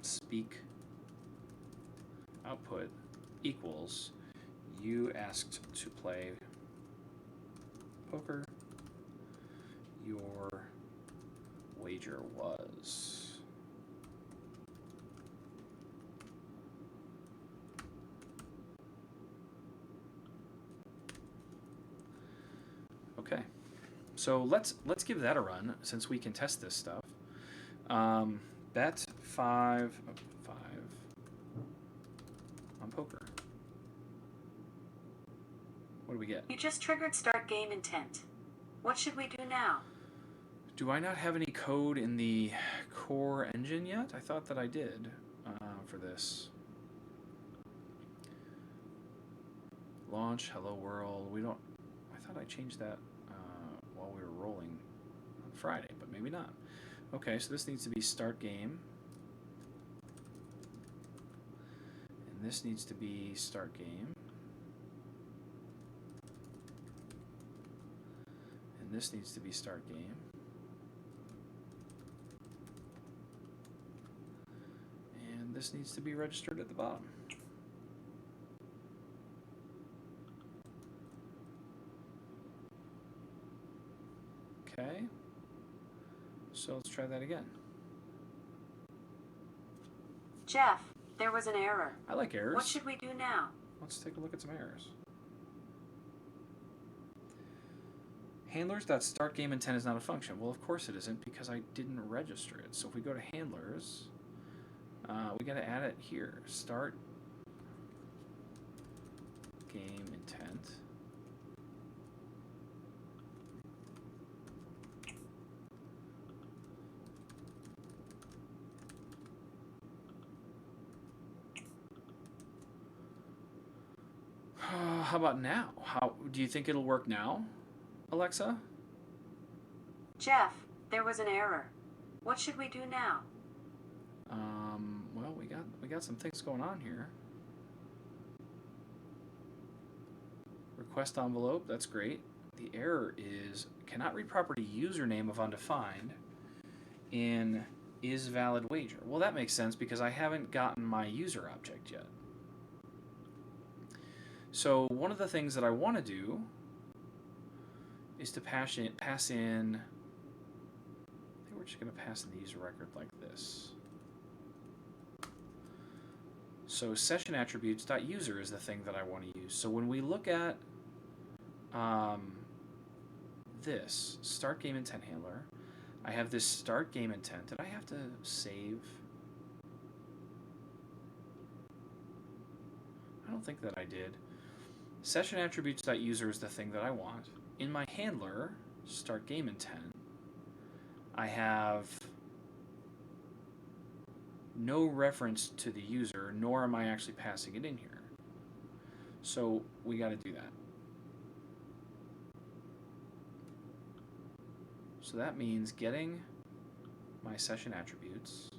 speak output equals you asked to play poker. Your wager was. Okay, so let's give that a run since we can test this stuff. Bet 5 on poker. What do we get? You just triggered start game intent. What should we do now? Do I not have any code in the core engine yet? I thought that I did for this. Launch, hello world. We don't. I thought I changed that while we were rolling on Friday, but maybe not. Okay, so this needs to be start game. And this needs to be start game. And this needs to be start game. And this needs to be registered at the bottom. Okay. So let's try that again. Jeff, there was an error. I like errors. What should we do now? Let's take a look at some errors. Handlers.startGameIntent is not a function. Well, of course it isn't because I didn't register it. So if we go to handlers, we got to add it here. Start game intent. How about now? How do you think it'll work now, Alexa? Jeff, there was an error. What should we do now? Well, we got some things going on here. Request envelope, that's great. The error is cannot read property username of undefined in is valid wager. Well, that makes sense because I haven't gotten my user object yet. So one of the things that I want to do is to pass in, I think we're just going to pass in the user record like this. So session attributes.user is the thing that I want to use. So when we look at this start game intent handler, I have this start game intent. Did I have to save? I don't think that I did. Session attributes.user is the thing that I want. In my handler, start game intent, I have no reference to the user, nor am I actually passing it in here. So we got to do that. So that means getting my session attributes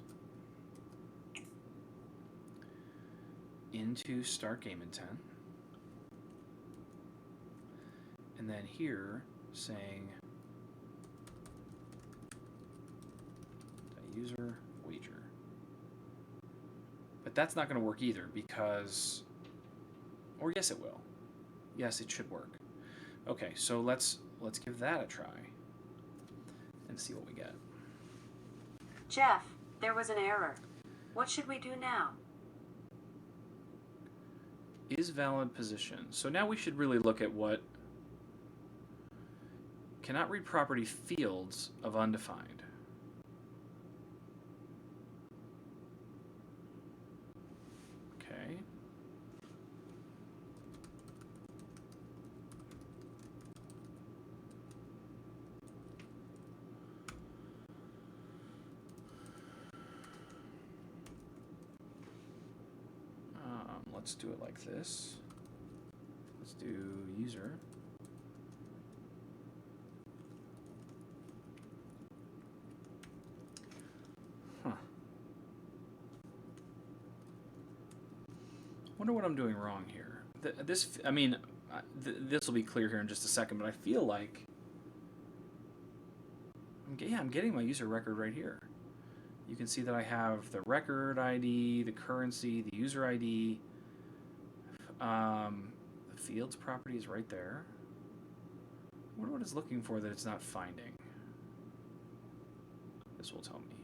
into start game intent, and then here saying user wager. But that's not going to work either because, or yes it will. Yes, it should work. Okay, so let's give that a try and see what we get. Jeff, there was an error. What should we do now? Is valid position. So now we should really look at what cannot read property fields of undefined. Okay. Let's do it like this. Let's do user. Huh. Wonder what I'm doing wrong here. This will be clear here in just a second, but I feel like I'm getting my user record right here. You can see that I have the record ID, the currency, the user ID. The fields property is right there. I wonder what it's looking for that it's not finding. This will tell me.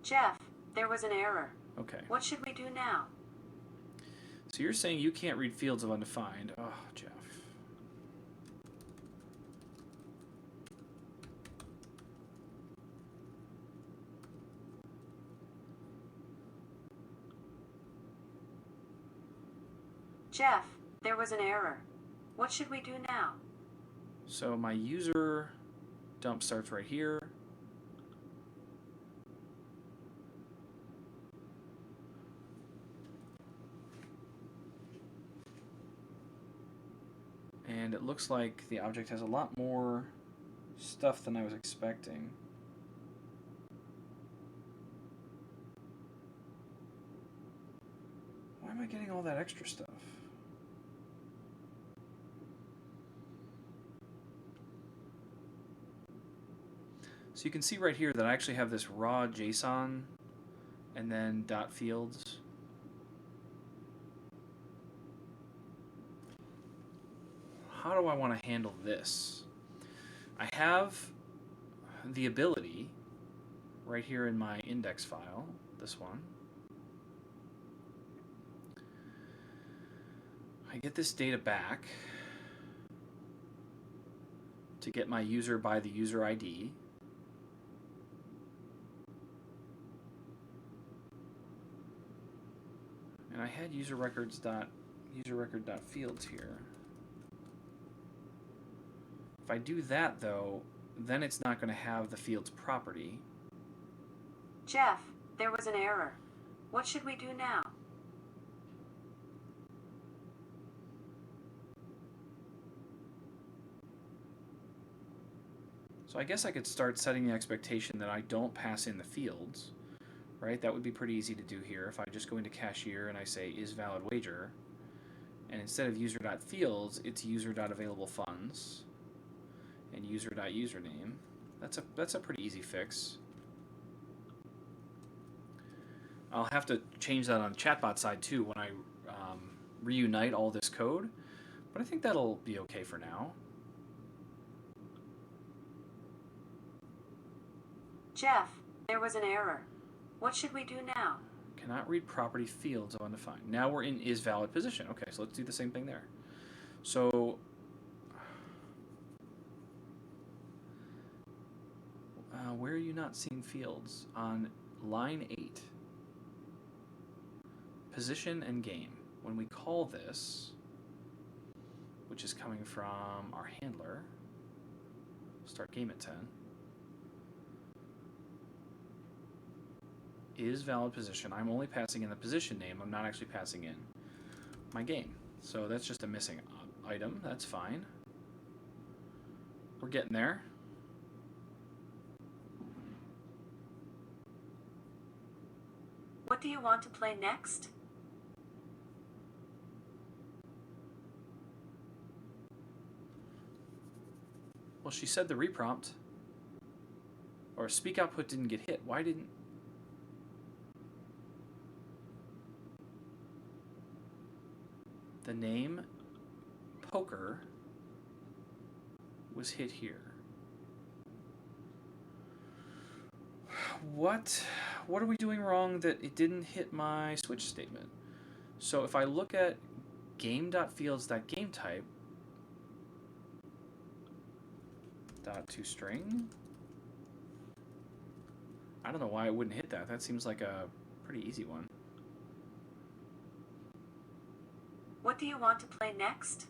Jeff, there was an error. Okay. What should we do now? So you're saying you can't read fields of undefined. Oh, Jeff. Jeff, there was an error. What should we do now? So my user dump starts right here. And it looks like the object has a lot more stuff than I was expecting. Why am I getting all that extra stuff? So you can see right here that I actually have this raw JSON and then dot fields. How do I want to handle this? I have the ability right here in my index file, this one. I get this data back to get my user by the user ID. And I had user record dot fields here. If I do that though, then it's not going to have the fields property. Jeff, there was an error. What should we do now? So I guess I could start setting the expectation that I don't pass in the fields, right? That would be pretty easy to do here. If I just go into cashier and I say is valid wager, and instead of user.fields, it's user.availablefunds and user.username. That's a pretty easy fix. I'll have to change that on the chatbot side too when I reunite all this code, but I think that'll be okay for now. Jeff, there was an error. What should we do now? Cannot read property fields undefined. Now we're in is valid position. Okay, so let's do the same thing there. So where are you not seeing fields? On line 8. Position and game. When we call this, which is coming from our handler, start game at 10, is valid position. I'm only passing in the position name. I'm not actually passing in my game. So that's just a missing item. That's fine. We're getting there. What do you want to play next? Well, she said the reprompt or speak output didn't get hit. Why didn't... The name poker was hit here. What are we doing wrong that it didn't hit my switch statement? So if I look at game.fields.gameType .toString, I don't know why it wouldn't hit that. That seems like a pretty easy one. What do you want to play next?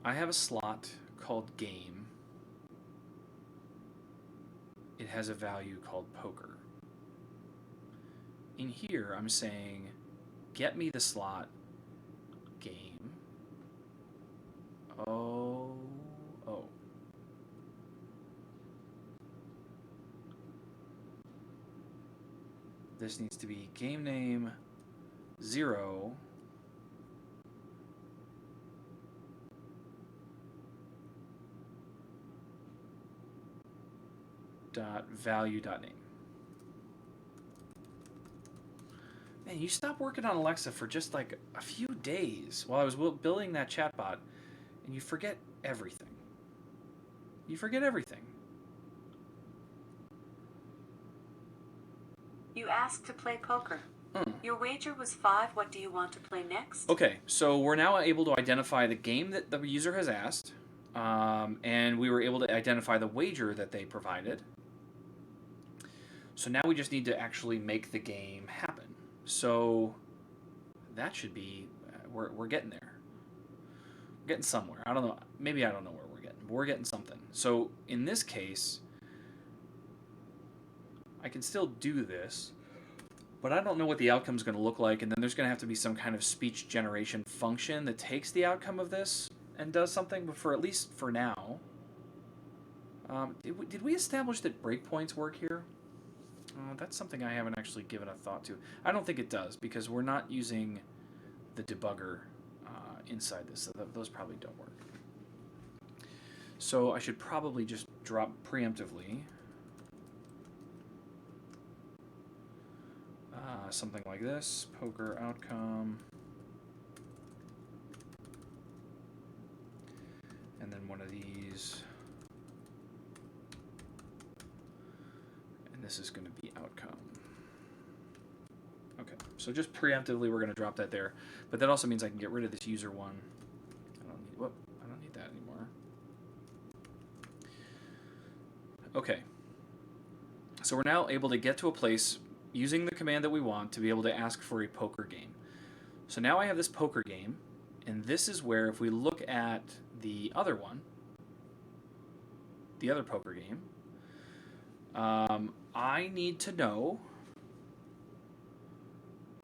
I have a slot called game. It has a value called poker. In here, I'm saying, get me the slot game. Oh. This needs to be game name 0 dot value dot name. Man, you stopped working on Alexa for just like a few days while I was building that chatbot, and you forget everything. You forget everything. You asked to play poker. Your wager was 5. What do you want to play next? Okay, so we're now able to identify the game that the user has asked, and we were able to identify the wager that they provided. So now we just need to actually make the game happen. So that should be, we're getting there. We're getting somewhere. I don't know, maybe I don't know where we're getting, but we're getting something. So in this case, I can still do this, but I don't know what the outcome is going to look like, and then there's going to have to be some kind of speech generation function that takes the outcome of this and does something, but for at least for now. Did we establish that breakpoints work here? That's something I haven't actually given a thought to. I don't think it does, because we're not using the debugger inside this, so those probably don't work. So I should probably just drop preemptively something like this, poker outcome, and then one of these, and this is going to be outcome. Okay, so just preemptively we're going to drop that there, but that also means I can get rid of this user one. I don't need that anymore. Okay, so we're now able to get to a place using the command that we want to be able to ask for a poker game. So now I have this poker game, and this is where if we look at the other one, the other poker game, I need to know,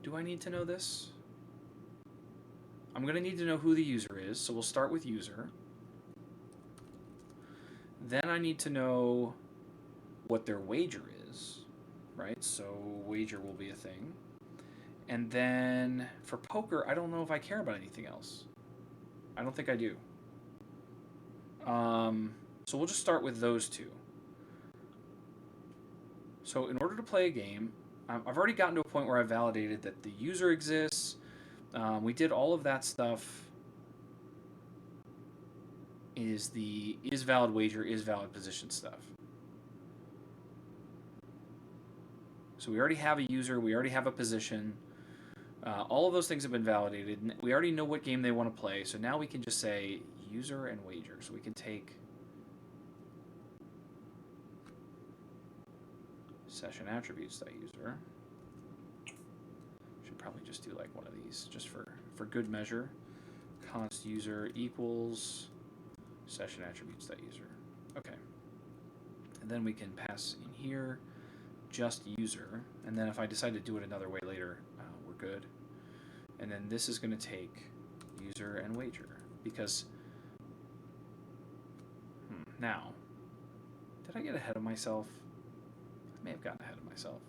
do I need to know this? I'm going to need to know who the user is, so we'll start with user. Then I need to know what their wager is. Right, so wager will be a thing. And then for poker, I don't know if I care about anything else. I don't think I do. So we'll just start with those two. So in order to play a game, I've already gotten to a point where I've validated that the user exists. We did all of that stuff. Is valid wager, is valid position stuff. So we already have a user, we already have a position. All of those things have been validated. We already know what game they want to play, so now we can just say user and wager. So we can take session attributes.user. Should probably just do like one of these just for good measure. Const user equals session attributes.user. Okay. And then we can pass in here just user, and then if I decide to do it another way later, we're good. And then this is going to take user and wager, because now, did I get ahead of myself? I may have gotten ahead of myself.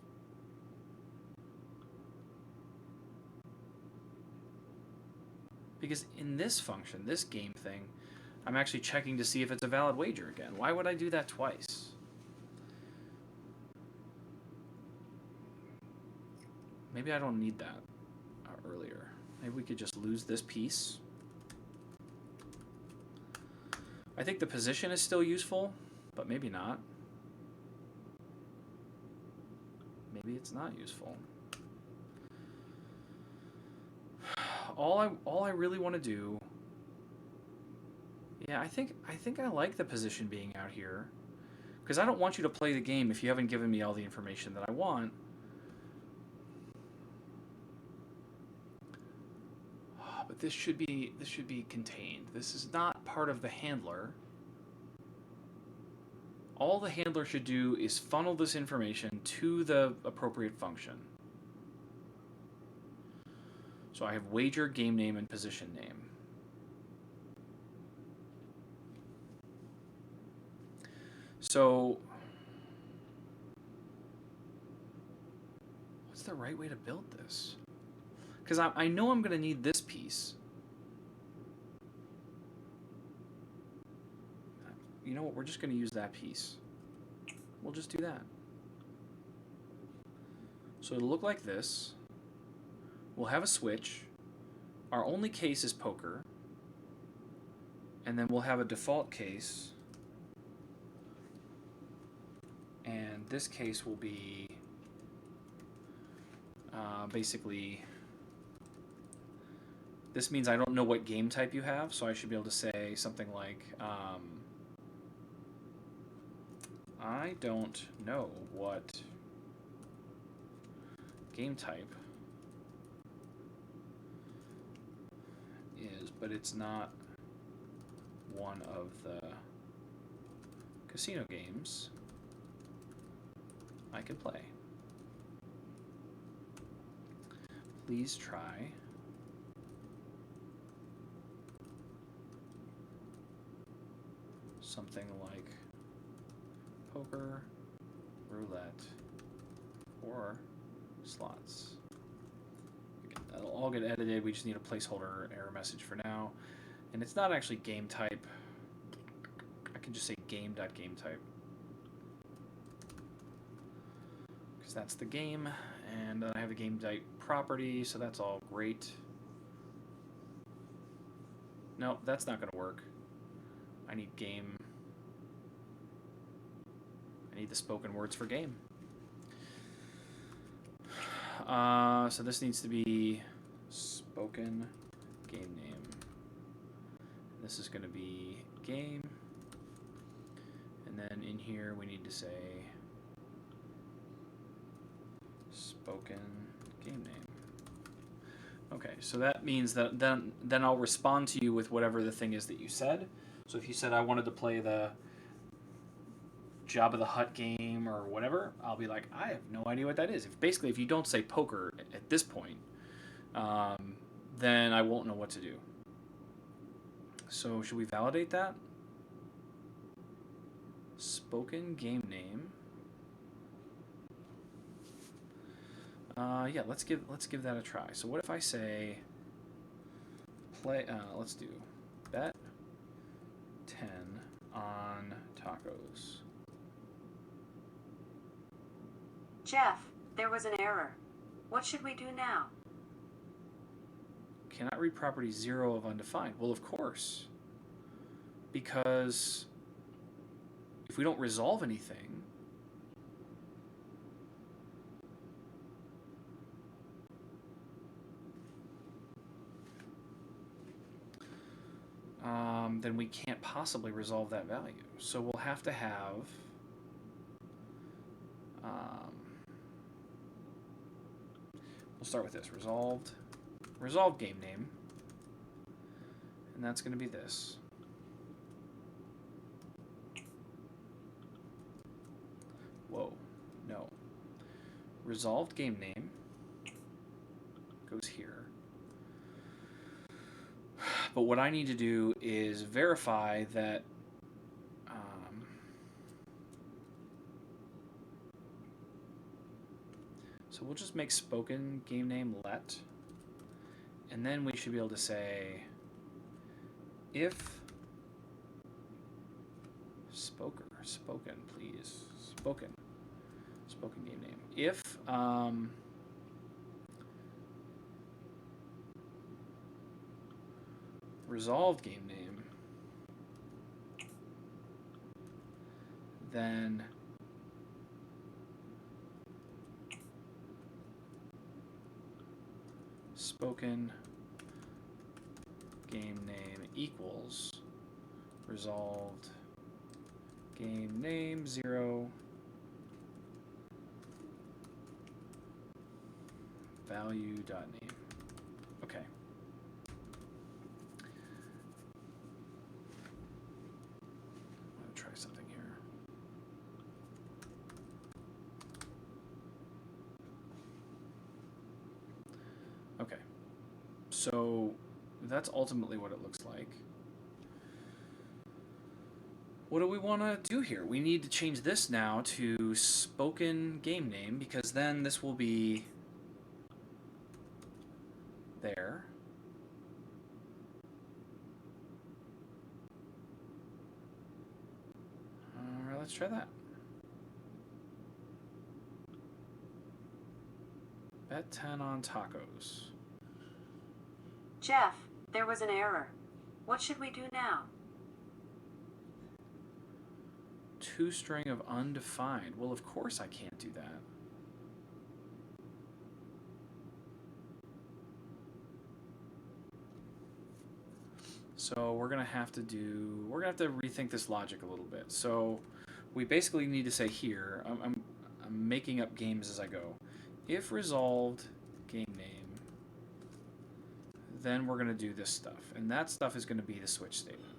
Because in this function, this game thing, I'm actually checking to see if it's a valid wager again. Why would I do that twice? Maybe I don't need that earlier. Maybe we could just lose this piece. I think the position is still useful, but maybe not. Maybe it's not useful. All I really want to do. Yeah, I think I like the position being out here, because I don't want you to play the game if you haven't given me all the information that I want. But this should be contained. This is not part of the handler. All the handler should do is funnel this information to the appropriate function. So I have wager, game name, and position name. So what's the right way to build this? Because I know I'm going to need this piece. You know what? We're just going to use that piece. We'll just do that. So it'll look like this. We'll have a switch. Our only case is poker. And then we'll have a default case. And this case will be basically... This means I don't know what game type you have, so I should be able to say something like, I don't know what game type is, but it's not one of the casino games I can play. Please try something like poker, roulette, or slots. Again, that'll all get edited. We just need a placeholder error message for now. And it's not actually game type. I can just say game.gameType. Because that's the game. And then I have a game type property, so that's all great. No, that's not going to work. I need game. I need the spoken words for game. So this needs to be spoken game name. This is going to be game. And then in here we need to say spoken game name. Okay, so that means that then I'll respond to you with whatever the thing is that you said. So if you said I wanted to play the Jabba the Hutt game or whatever, I'll be like, I have no idea what that is. If you don't say poker at this point, then I won't know what to do. So should we validate that? Spoken game name. Yeah, let's give that a try. So what if I say play? Let's do bet 10 on tacos. Jeff, there was an error. What should we do now? Cannot read property 0 of undefined. Well, of course. Because if we don't resolve anything, then we can't possibly resolve that value. So we'll have to have we'll start with this, resolved game name, and that's going to be this. Whoa, no. Resolved game name goes here. But what I need to do is verify that so we'll just make spoken game name let, and then we should be able to say if spoken please, spoken game name, if resolved game name, then spoken game name equals resolved game name 0 value dot name. Okay. I'm going to try something here. Okay. So that's ultimately what it looks like. What do we want to do here? We need to change this now to spoken game name, because then this will be there. All right, let's try that. Bet 10 on tacos. Jeff, there was an error. What should we do now? ToString of undefined. Well, of course I can't do that. So we're gonna have to rethink this logic a little bit. So we basically need to say here, I'm making up games as I go. If resolved game name, then we're gonna do this stuff, and that stuff is gonna be the switch statement.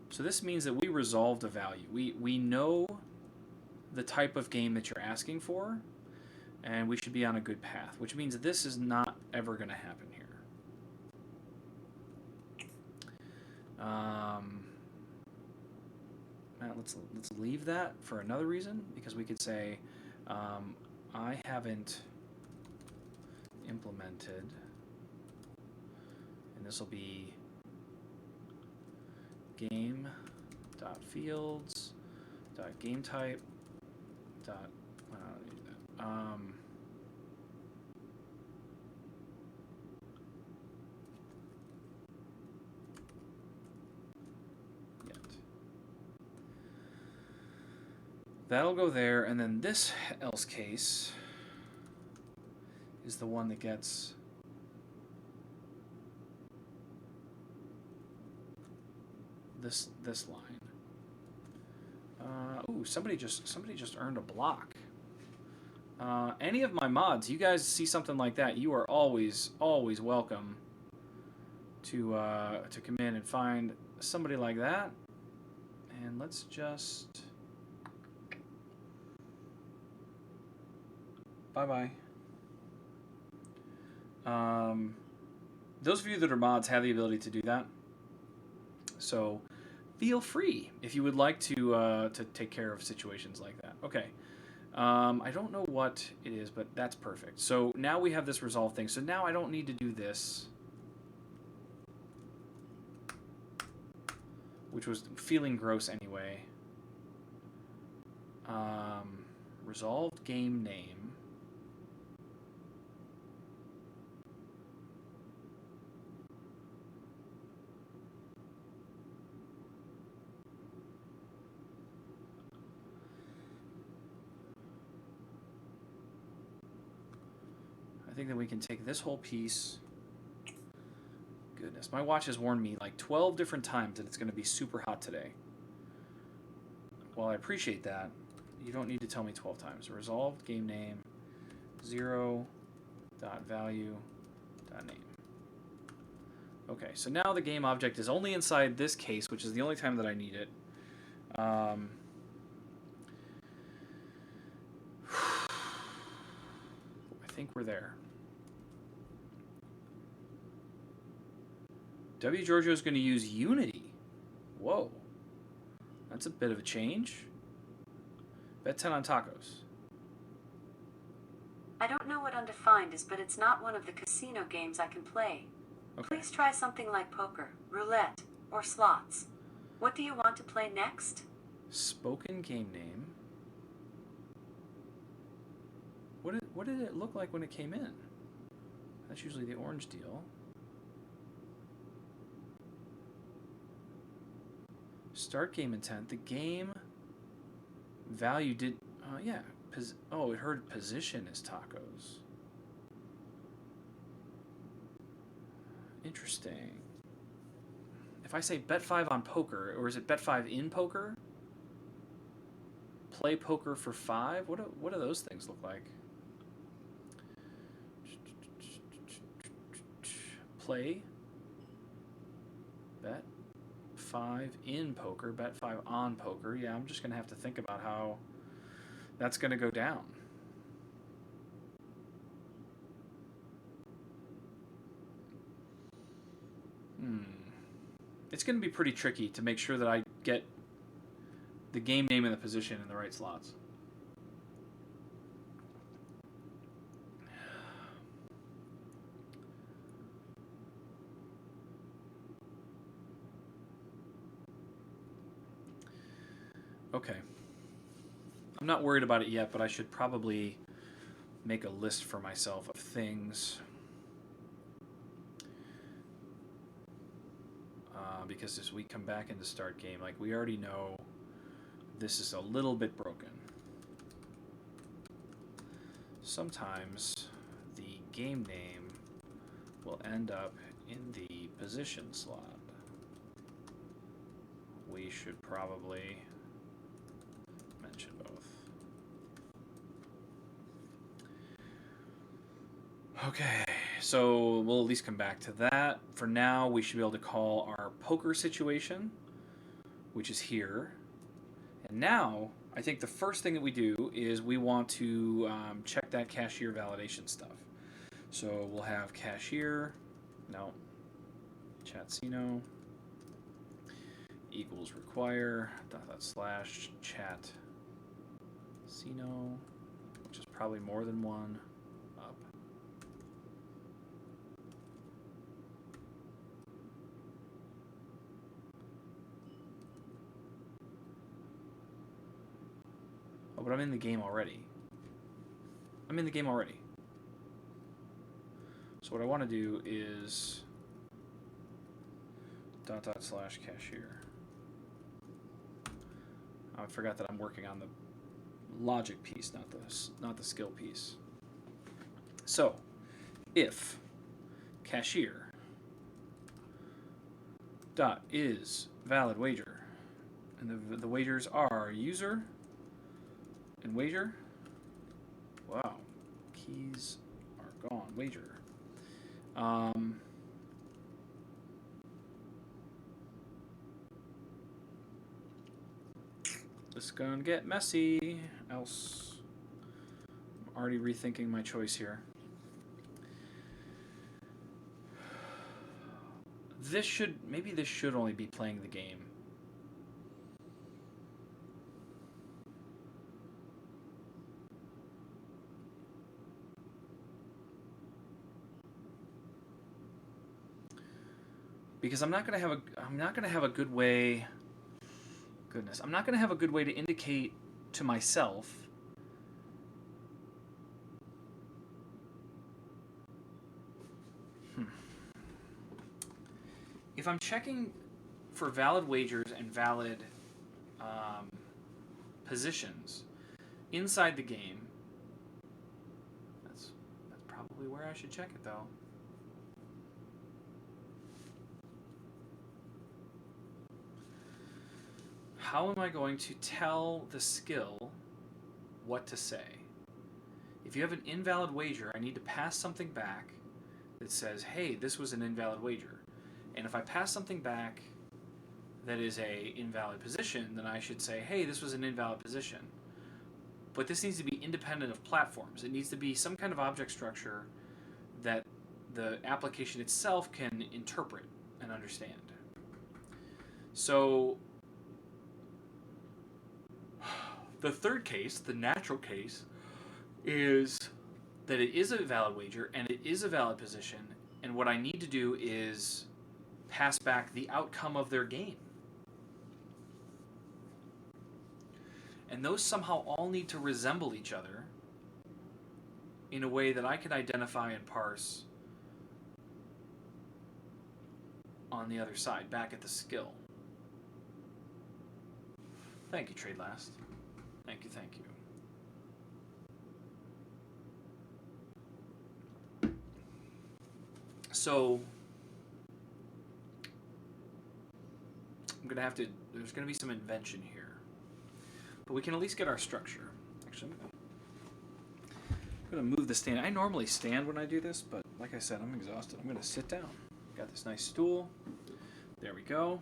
So this means that we resolved a value. We know the type of game that you're asking for, and we should be on a good path, which means this is not ever going to happen here. Let's leave that for another reason, because we could say I haven't implemented, and this will be game.fields.gametype. I don't need that. Yet. That'll go there, and then this else case is the one that gets this line. Ooh, somebody just earned a block. Any of my mods, you guys see something like that, you are always welcome to come in and find somebody like that. And let's just bye. Those of you that are mods have the ability to do that. So feel free if you would like to take care of situations like that. Okay. I don't know what it is, but that's perfect. So now we have this resolve thing. So now I don't need to do this, which was feeling gross anyway. Resolved game name. I think that we can take this whole piece goodness. My watch has warned me like 12 different times that it's going to be super hot today. While I appreciate that, you don't need to tell me 12 times. Resolved game name 0.value.name. Okay, so now the game object is only inside this case, which is the only time that I need it. I think we're there. W. Giorgio is going to use Unity. Whoa. That's a bit of a change. Bet 10 on tacos. I don't know what undefined is, but it's not one of the casino games I can play. Okay. Please try something like poker, roulette, or slots. What do you want to play next? Spoken game name. What did it look like when it came in? That's usually the orange deal. Start game intent. The game value did... yeah. It heard position is tacos. Interesting. If I say bet 5 on poker, or is it bet 5 in poker? Play poker for 5? What do those things look like? Play. Bet 5 in poker. Bet 5 on poker. Yeah, I'm just going to have to think about how that's going to go down. It's going to be pretty tricky to make sure that I get the game name and the position in the right slots. Okay. I'm not worried about it yet, but I should probably make a list for myself of things. Because as we come back into start game, like we already know this is a little bit broken. Sometimes the game name will end up in the position slot. We should probably mention both. Okay, so we'll at least come back to that. For now, we should be able to call our poker situation, which is here. And now, I think the first thing that we do is we want to check that cashier validation stuff. So we'll have cashier, no, chatcino equals require / chat cino, which is probably more than one. Oh, but I'm in the game already. So what I want to do is ... / cashier. I forgot that I'm working on the logic piece, not the skill piece. So, if cashier dot is valid wager, and the wagers are user and wager. Wow, keys are gone. Wager. This is gonna get messy. Else, I'm already rethinking my choice here. Maybe this should only be playing the game. Because I'm not gonna have a good way. Goodness, I'm not gonna have a good way to indicate to myself if I'm checking for valid wagers and valid positions inside the game. That's probably where I should check it though. how am I going to tell the skill what to say? If you have an invalid wager, I need to pass something back that says, hey, this was an invalid wager. And if I pass something back that is a invalid position, then I should say, hey, this was an invalid position. But this needs to be independent of platforms. It needs to be some kind of object structure that the application itself can interpret and understand. So the third case, the natural case, is that it is a valid wager and it is a valid position, and what I need to do is pass back the outcome of their game. And those somehow all need to resemble each other in a way that I can identify and parse on the other side, back at the skill. Thank you, Trade Last. Thank you, thank you. So, there's going to be some invention here. But we can at least get our structure. Actually, I'm going to move the stand. I normally stand when I do this, but like I said, I'm exhausted. I'm going to sit down. Got this nice stool. There we go.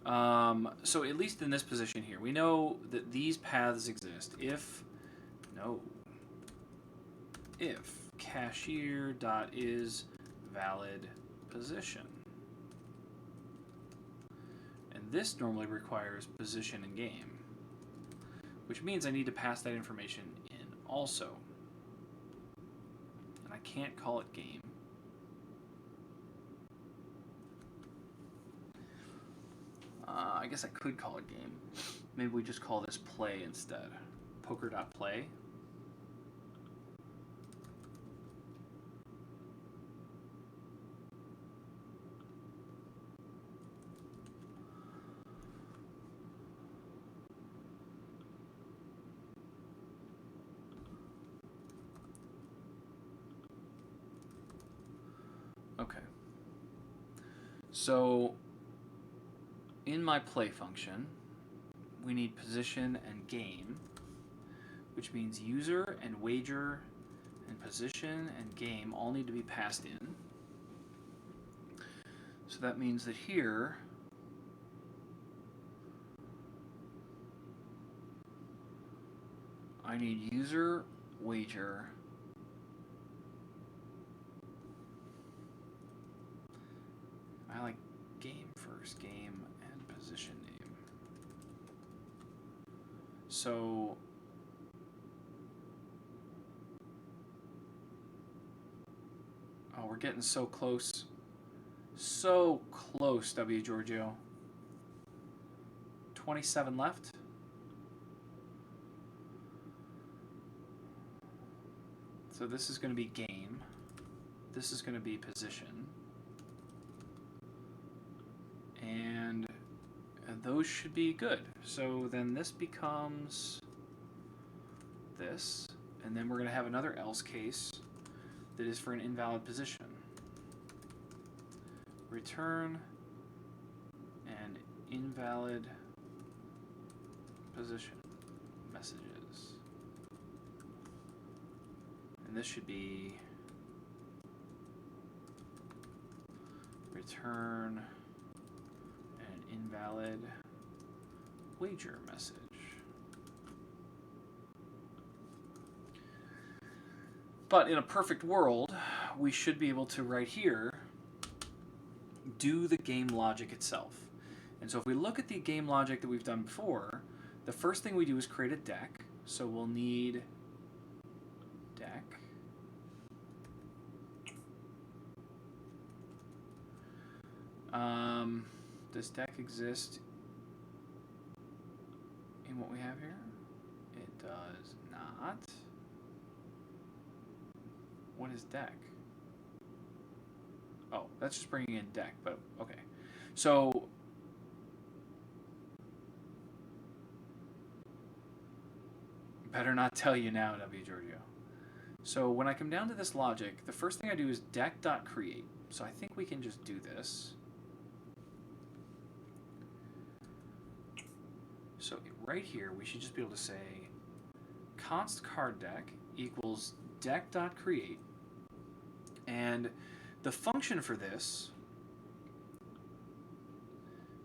So at least in this position here, we know that these paths exist if cashier.is valid position. And this normally requires position in game, which means I need to pass that information in also. And I can't call it game. I guess I could call it game. Maybe we just call this play instead. Poker.play. Okay. So in my play function, we need position and game, which means user and wager and position and game all need to be passed in. So that means that here I need user, wager, I like game first, game and position name. So we're getting so close. So close, W. Giorgio. 27 left. So this is going to be game. This is going to be position. And those should be good. So then this becomes this. And then we're going to have another else case that is for an invalid position. Return an invalid position messages. And this should be return an invalid wager message. But in a perfect world, we should be able to, right here, do the game logic itself. And so if we look at the game logic that we've done before, the first thing we do is create a deck. So we'll need deck. Does deck exist in what we have here? It does not. What is deck? Oh, that's just bringing in deck, but okay. So better not tell you now, W. Giorgio. So when I come down to this logic, the first thing I do is deck.create. So I think we can just do this. So right here, we should just be able to say const card deck equals deck.create. And the function for this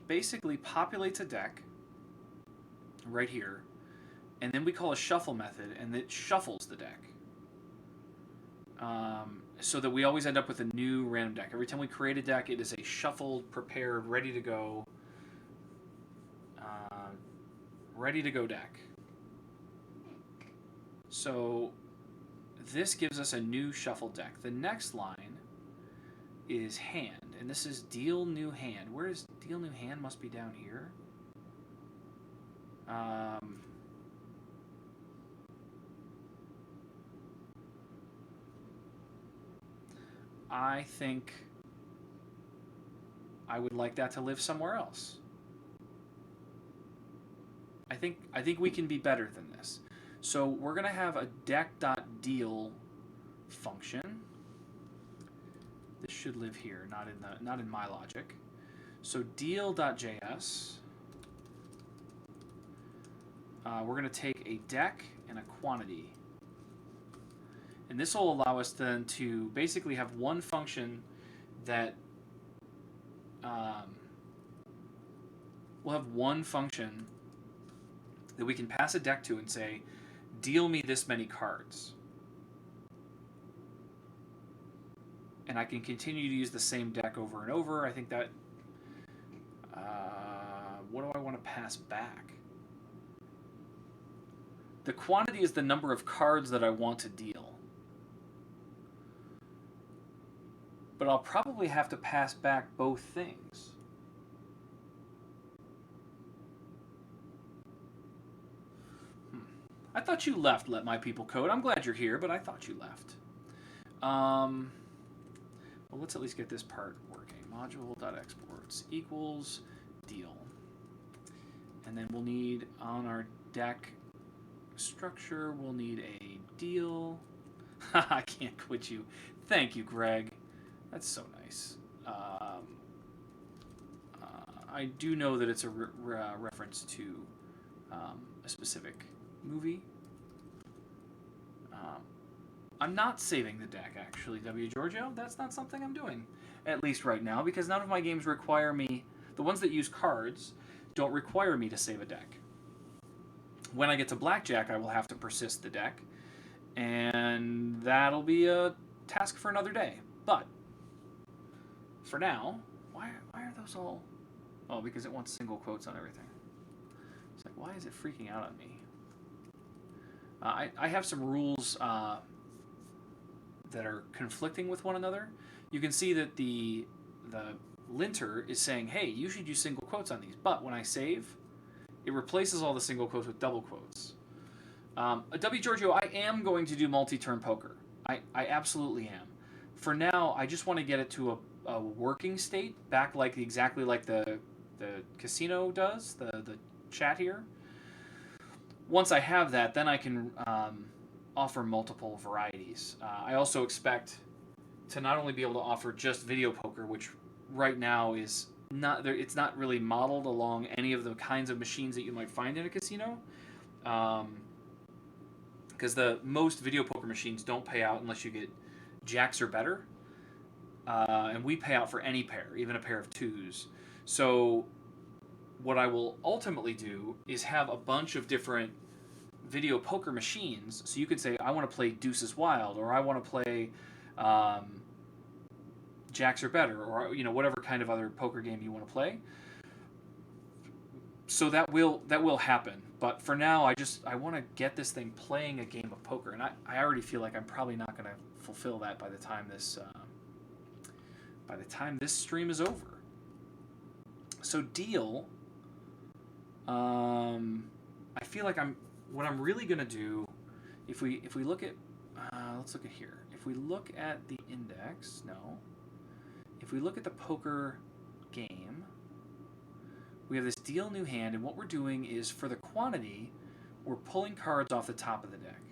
basically populates a deck right here, and then we call a shuffle method, and it shuffles the deck. So that we always end up with a new random deck. Every time we create a deck, it is a shuffled, prepared, ready to go deck. So this gives us a new shuffle deck. The next line is hand, and this is deal new hand. Where is deal new hand? Must be down here. I think I would like that to live somewhere else. I think we can be better than this. So we're going to have a deck.deal function. This should live here, not in my logic. So deal.js. We're going to take a deck and a quantity. And this will allow us then to basically have one function that we'll have one function that we can pass a deck to and say, deal me this many cards. And I can continue to use the same deck over and over. I think that... what do I want to pass back? The quantity is the number of cards that I want to deal. But I'll probably have to pass back both things. I thought you left, Let My People Code. I'm glad you're here, but I thought you left. Well, let's at least get this part working. Module.exports equals deal. And then we'll need, on our deck structure, we'll need a deal. I can't quit you. Thank you, Greg. That's so nice. I do know that it's a reference to a specific movie. I'm not saving the deck, actually, W. Giorgio. That's not something I'm doing, at least right now, because none of my games require me... The ones that use cards don't require me to save a deck. When I get to Blackjack, I will have to persist the deck, and that'll be a task for another day. But for now, why are those all... Oh, because it wants single quotes on everything. It's like, why is it freaking out on me? I have some rules that are conflicting with one another. You can see that the linter is saying, hey, you should use single quotes on these. But when I save, it replaces all the single quotes with double quotes. W. Giorgio, I am going to do multi-turn poker. I absolutely am. For now, I just want to get it to a working state, back exactly like the casino does, the chat here. Once I have that, then I can offer multiple varieties. I also expect to not only be able to offer just video poker, which right now is not there. It's not really modeled along any of the kinds of machines that you might find in a casino, because the most video poker machines don't pay out unless you get jacks or better, and we pay out for any pair, even a pair of twos. So what I will ultimately do is have a bunch of different video poker machines, so you could say, I want to play Deuces Wild, or I want to play Jacks or better, or whatever kind of other poker game you want to play. So that will happen. But for now, I want to get this thing playing a game of poker, and I already feel like I'm probably not going to fulfill that by the time this stream is over. So deal. I feel like what I'm really going to do, if we look at, let's look at here. If we look at the index, if we look at the poker game, we have this deal new hand, and what we're doing is, for the quantity, we're pulling cards off the top of the deck.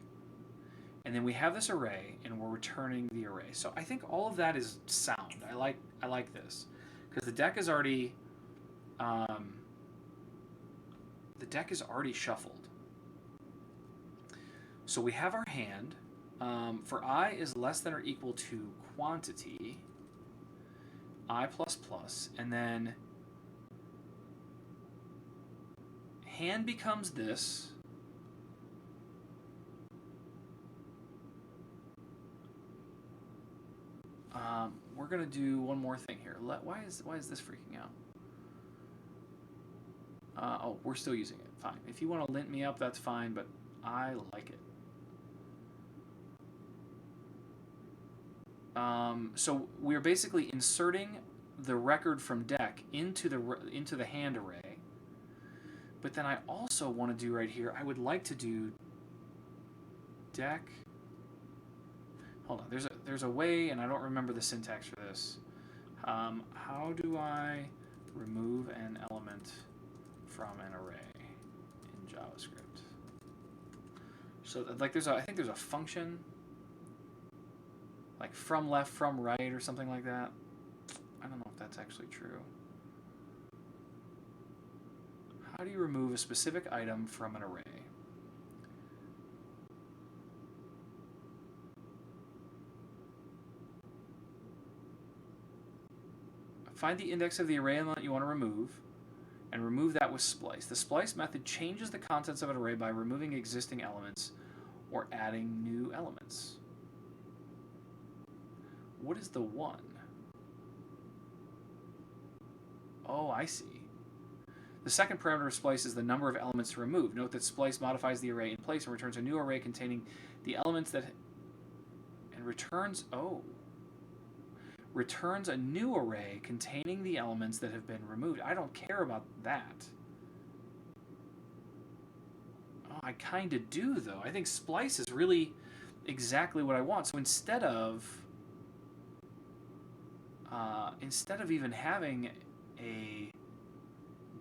And then we have this array, and we're returning the array. So I think all of that is sound. I like this, because the deck is already the deck is already shuffled. So we have our hand. For I is less than or equal to quantity, I plus plus, and then hand becomes this. We're gonna do one more thing here. Why is this freaking out? Oh, we're still using it. Fine. If you want to lint me up, that's fine, but I like it. So we're basically inserting the record from deck into the hand array. But then I also want to do right here, I would like to do deck. Hold on, there's a way, and I don't remember the syntax for this. How do I remove an element from an array in JavaScript? So like I think there's a function like from left, from right, or something like that. I don't know if that's actually true. How do you remove a specific item from an array? Find the index of the array element you want to remove, and remove that with splice. The splice method changes the contents of an array by removing existing elements or adding new elements. What is the one? Oh, I see. The second parameter of splice is the number of elements to remove. Note that splice modifies the array in place and returns a new array containing the elements that... and returns a new array containing the elements that have been removed. I don't care about that. Oh, I kind of do, though. I think splice is really exactly what I want. So instead of even having a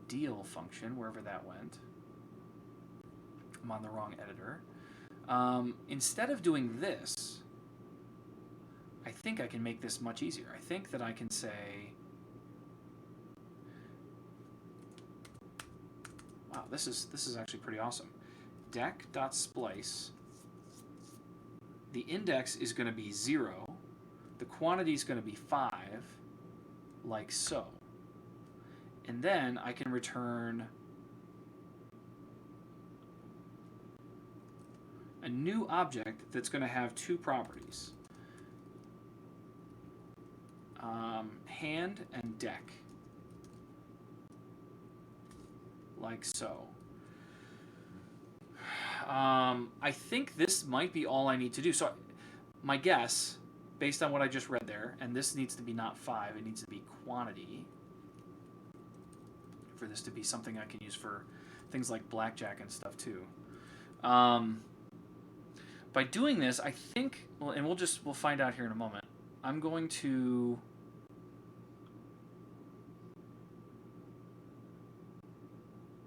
deal function, wherever that went, I'm on the wrong editor. Instead of doing this, I think I can make this much easier. I think that I can say, wow, this is actually pretty awesome. Deck.splice. The index is going to be 0. The quantity is going to be 5, like so. And then I can return a new object that's going to have two properties. Hand and deck, like so. I think this might be all I need to do. So my guess, based on what I just read there, and this needs to be not 5, it needs to be quantity, for this to be something I can use for things like blackjack and stuff too. By doing this, I think, well, and we'll find out here in a moment, I'm going to...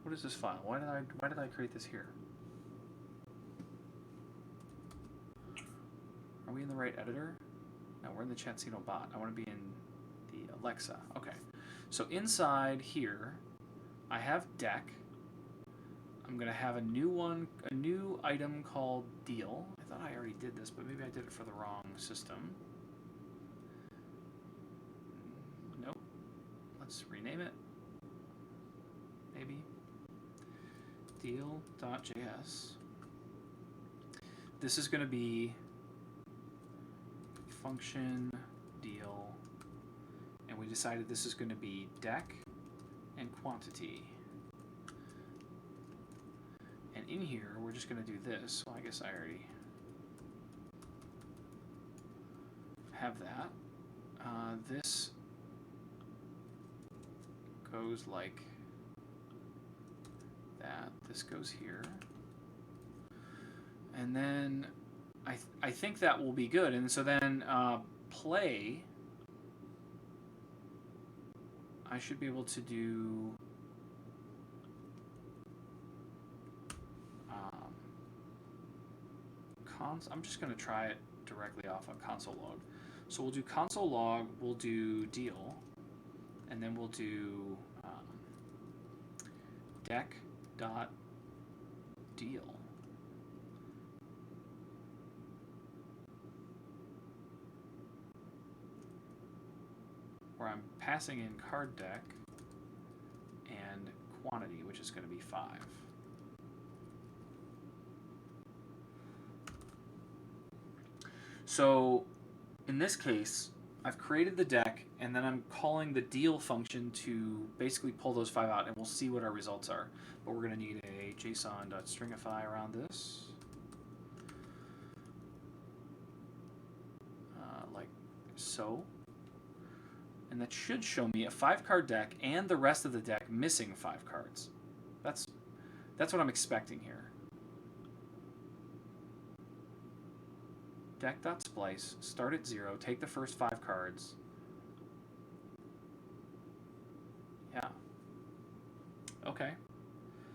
What is this file? Why did I create this here? Are we in the right editor? No, we're in the Chatsino bot. I want to be in the Alexa. Okay. So inside here, I have deck. I'm going to have a new item called deal. I thought I already did this, but maybe I did it for the wrong system. Nope. Let's rename it. Maybe. Deal.js. This is going to be function deal, and we decided this is going to be deck and quantity. And in here, we're just going to do this. Well, I guess I already have that. This goes like that. This goes here. And then I think that will be good. And so then play, I should be able to do I'm just going to try it directly off of console log. So we'll do console log, we'll do deal, and then we'll do deck dot deal. Where I'm passing in card deck and quantity, which is going to be 5. So in this case, I've created the deck, and then I'm calling the deal function to basically pull those 5 out, and we'll see what our results are. But we're going to need a JSON.stringify around this, like so. And that should show me a 5-card deck and the rest of the deck missing 5 cards. That's what I'm expecting here. Deck.splice, start at 0, take the first 5 cards. Yeah. Okay.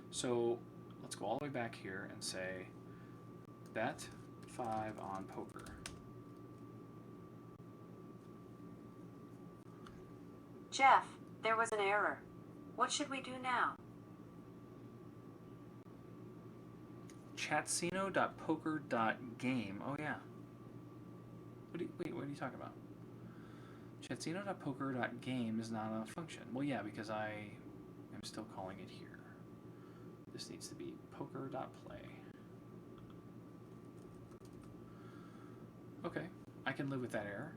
So let's go all the way back here and say bet 5 on poker. Jeff, there was an error. What should we do now? Chatsino.poker.game. Oh yeah. Wait, what are you talking about? Chatsino.poker.game is not a function. Well, yeah, because I am still calling it here. This needs to be poker.play. Okay, I can live with that error.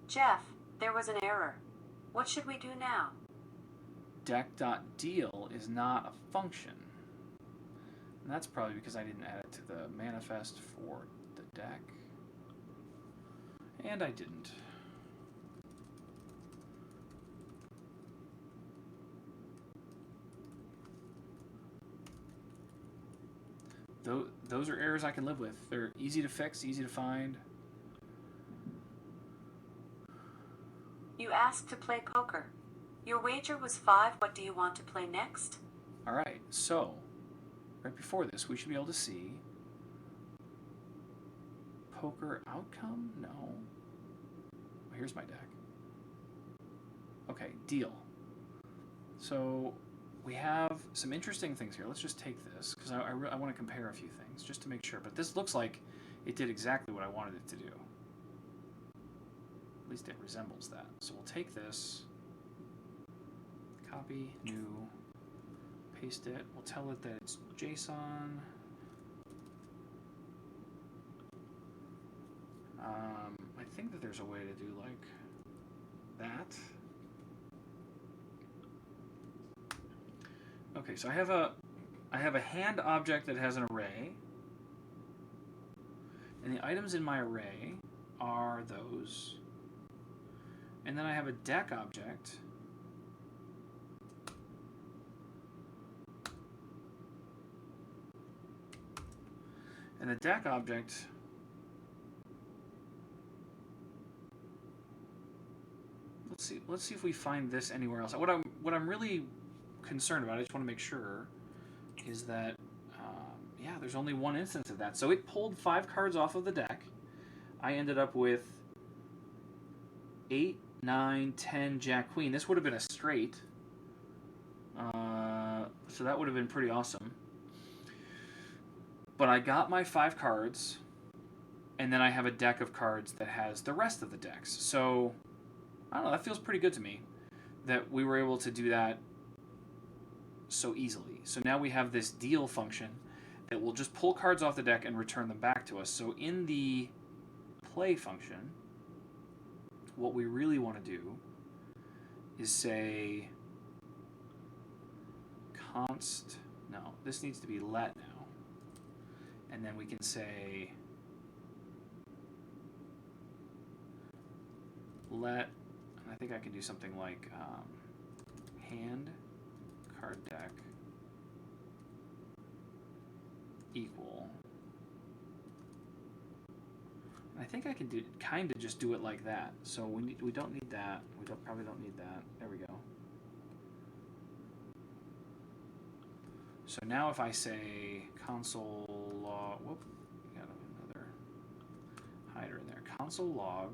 Jeff, there was an error. What should we do now? Deck.deal is not a function. And that's probably because I didn't add it to the manifest for the deck. And I didn't. Those are errors I can live with. They're easy to fix, easy to find. You asked to play poker. Your wager was 5. What do you want to play next? All right, so right before this, we should be able to see poker outcome? No. Oh, here's my deck. Okay, deal. So we have some interesting things here. Let's just take this, because I want to compare a few things, just to make sure. But this looks like it did exactly what I wanted it to do. At least it resembles that. So we'll take this, copy, new, paste it. We'll tell it that it's JSON. I think that there's a way to do like that. Okay, so I have a hand object that has an array, and the items in my array are those. And then I have a deck object. And the deck object let's see if we find this anywhere else. What I'm really concerned about, I just want to make sure, is that yeah, there's only one instance of that. So it pulled 5 cards off of the deck. I ended up with 8, 9, 10, Jack, Queen. This would have been a straight. So that would have been pretty awesome. But I got my 5 cards, and then I have a deck of cards that has the rest of the decks. So, I don't know, that feels pretty good to me, that we were able to do that so easily. So now we have this deal function that will just pull cards off the deck and return them back to us. So in the play function, what we really want to do is say this needs to be let now. And then we can say let, and I think I can do something like hand card deck equal. And I think I can do kind of just do it like that. So we don't need that. Probably don't need that. There we go. So now if I say console log, whoop, got another hider in there. Console log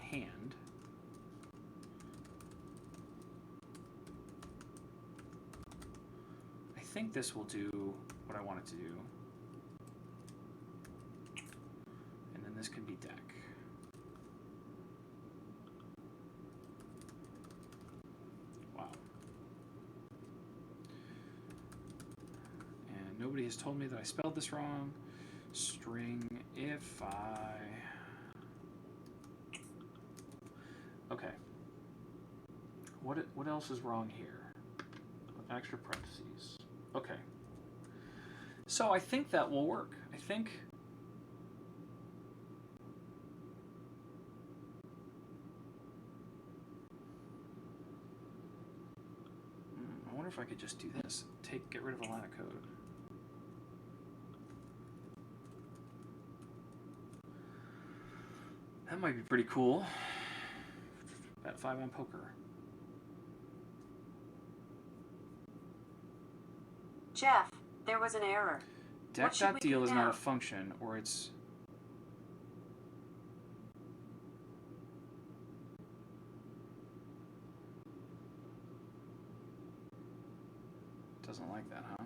hand think this will do what I want it to do. And then this can be deck. Wow. And nobody has told me that I spelled this wrong. String if I... Okay. What else is wrong here? Extra parentheses. Okay. So I think that will work. I think... I wonder if I could just do this. Get rid of a line of code. That might be pretty cool. Bet 5 on poker. Jeff, there was an error. Deck.deal is not a function, or it's... Doesn't like that, huh?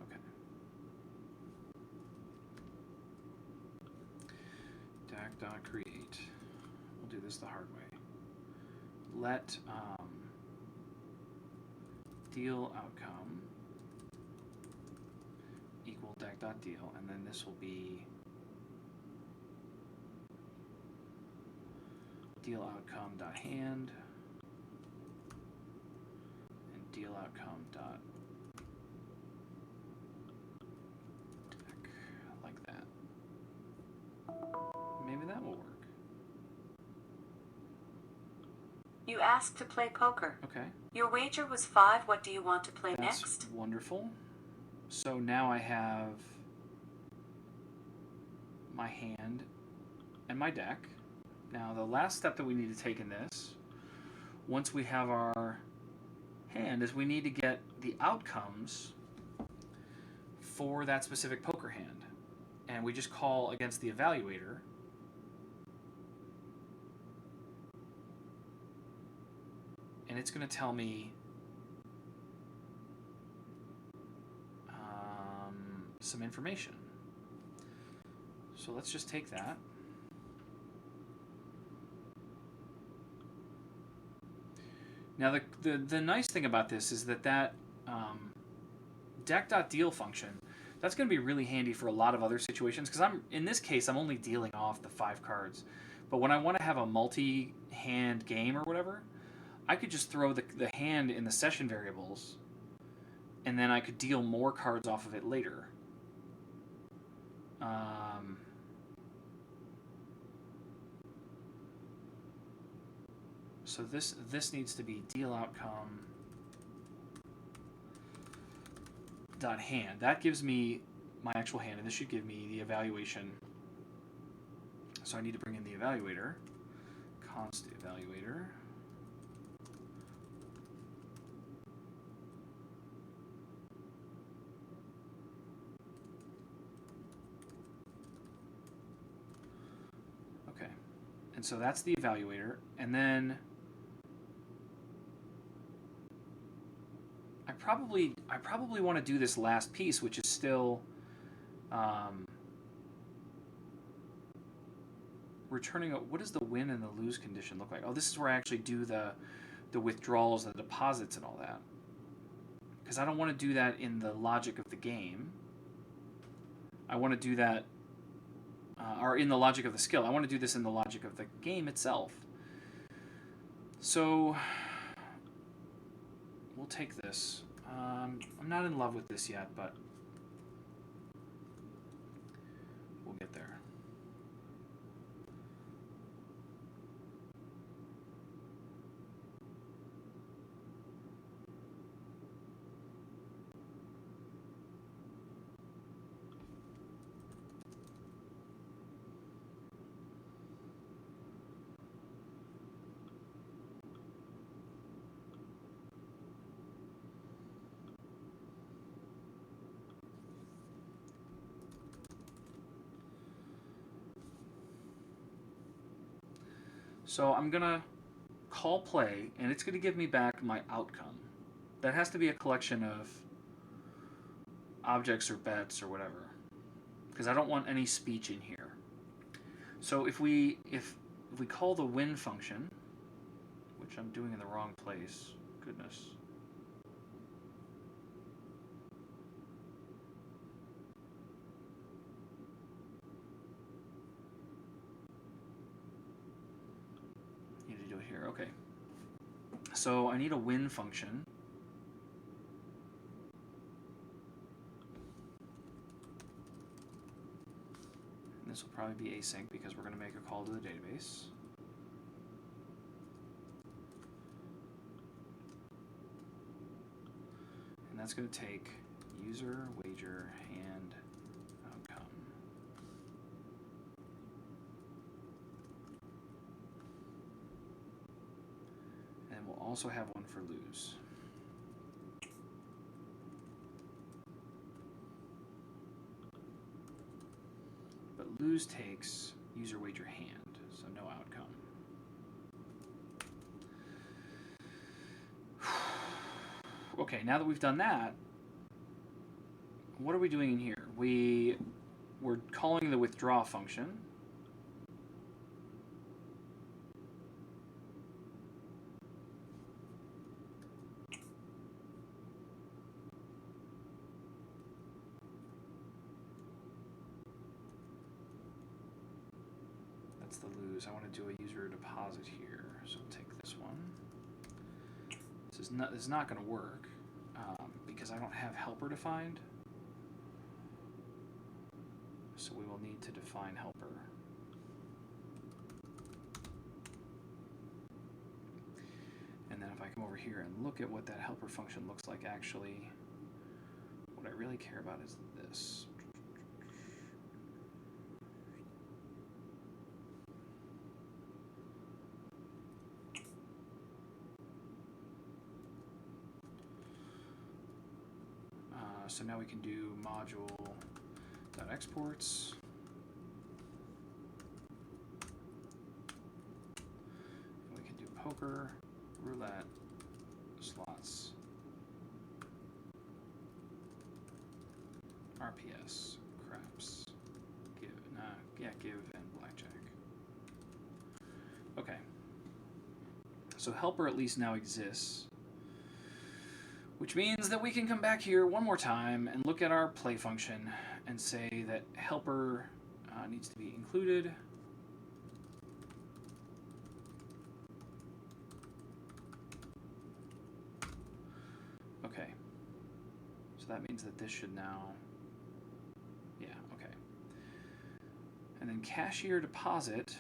Okay. Deck.create. We'll do this the hard way. Let deal outcome equal deck.deal, and then this will be deal outcome dot hand and deal outcome dot deck, like that. Maybe that will work. You asked to play poker. Okay. Your wager was 5. What do you want to play That's next? wonderful. So now I have my hand and my deck. Now the last step that we need to take in this, once we have our hand, is we need to get the outcomes for that specific poker hand. And we just call against the evaluator. And it's going to tell me some information. So let's just take that. Now the nice thing about this is that deck.deal function, that's going to be really handy for a lot of other situations, because in this case I'm only dealing off the 5 cards. But when I want to have a multi-hand game or whatever, I could just throw the hand in the session variables, and then I could deal more cards off of it later. So this needs to be deal outcome dot hand. That gives me my actual hand, and this should give me the evaluation. So I need to bring in the evaluator, const evaluator. Okay, and so that's the evaluator, and then I probably want to do this last piece, which is still returning what does the win and the lose condition look like? Oh, this is where I actually do the withdrawals, the deposits, and all that. Because I don't want to do that in the logic of the game. I want to do that, or in the logic of the skill. I want to do this in the logic of the game itself. So we'll take this. I'm not in love with this yet, but we'll get there. So I'm going to call play, and it's going to give me back my outcome. That has to be a collection of objects or bets or whatever, because I don't want any speech in here. So if we call the win function, which I'm doing in the wrong place, goodness. Need to do it here. Okay. So I need a win function. And this will probably be async because we're going to make a call to the database. And that's going to take user, wager, hand, outcome. And we'll also have one for lose. But lose takes user, wager, hand, so no outcome. Okay, now that we've done that, what are we doing in here? We're calling the withdraw function. That's the lose. I want to do a user deposit here, so I'll take this one. This is not going to work because I don't have helper defined. So we will need to define helper. And then if I come over here and look at what that helper function looks like, actually, what I really care about is this. So now we can do module.exports. And we can do poker, roulette, slots, RPS, craps, give, and blackjack. Okay. So helper at least now exists, which means that we can come back here one more time and look at our play function and say that helper needs to be included. Okay. So that means that this should now, yeah, okay. And then cashier deposit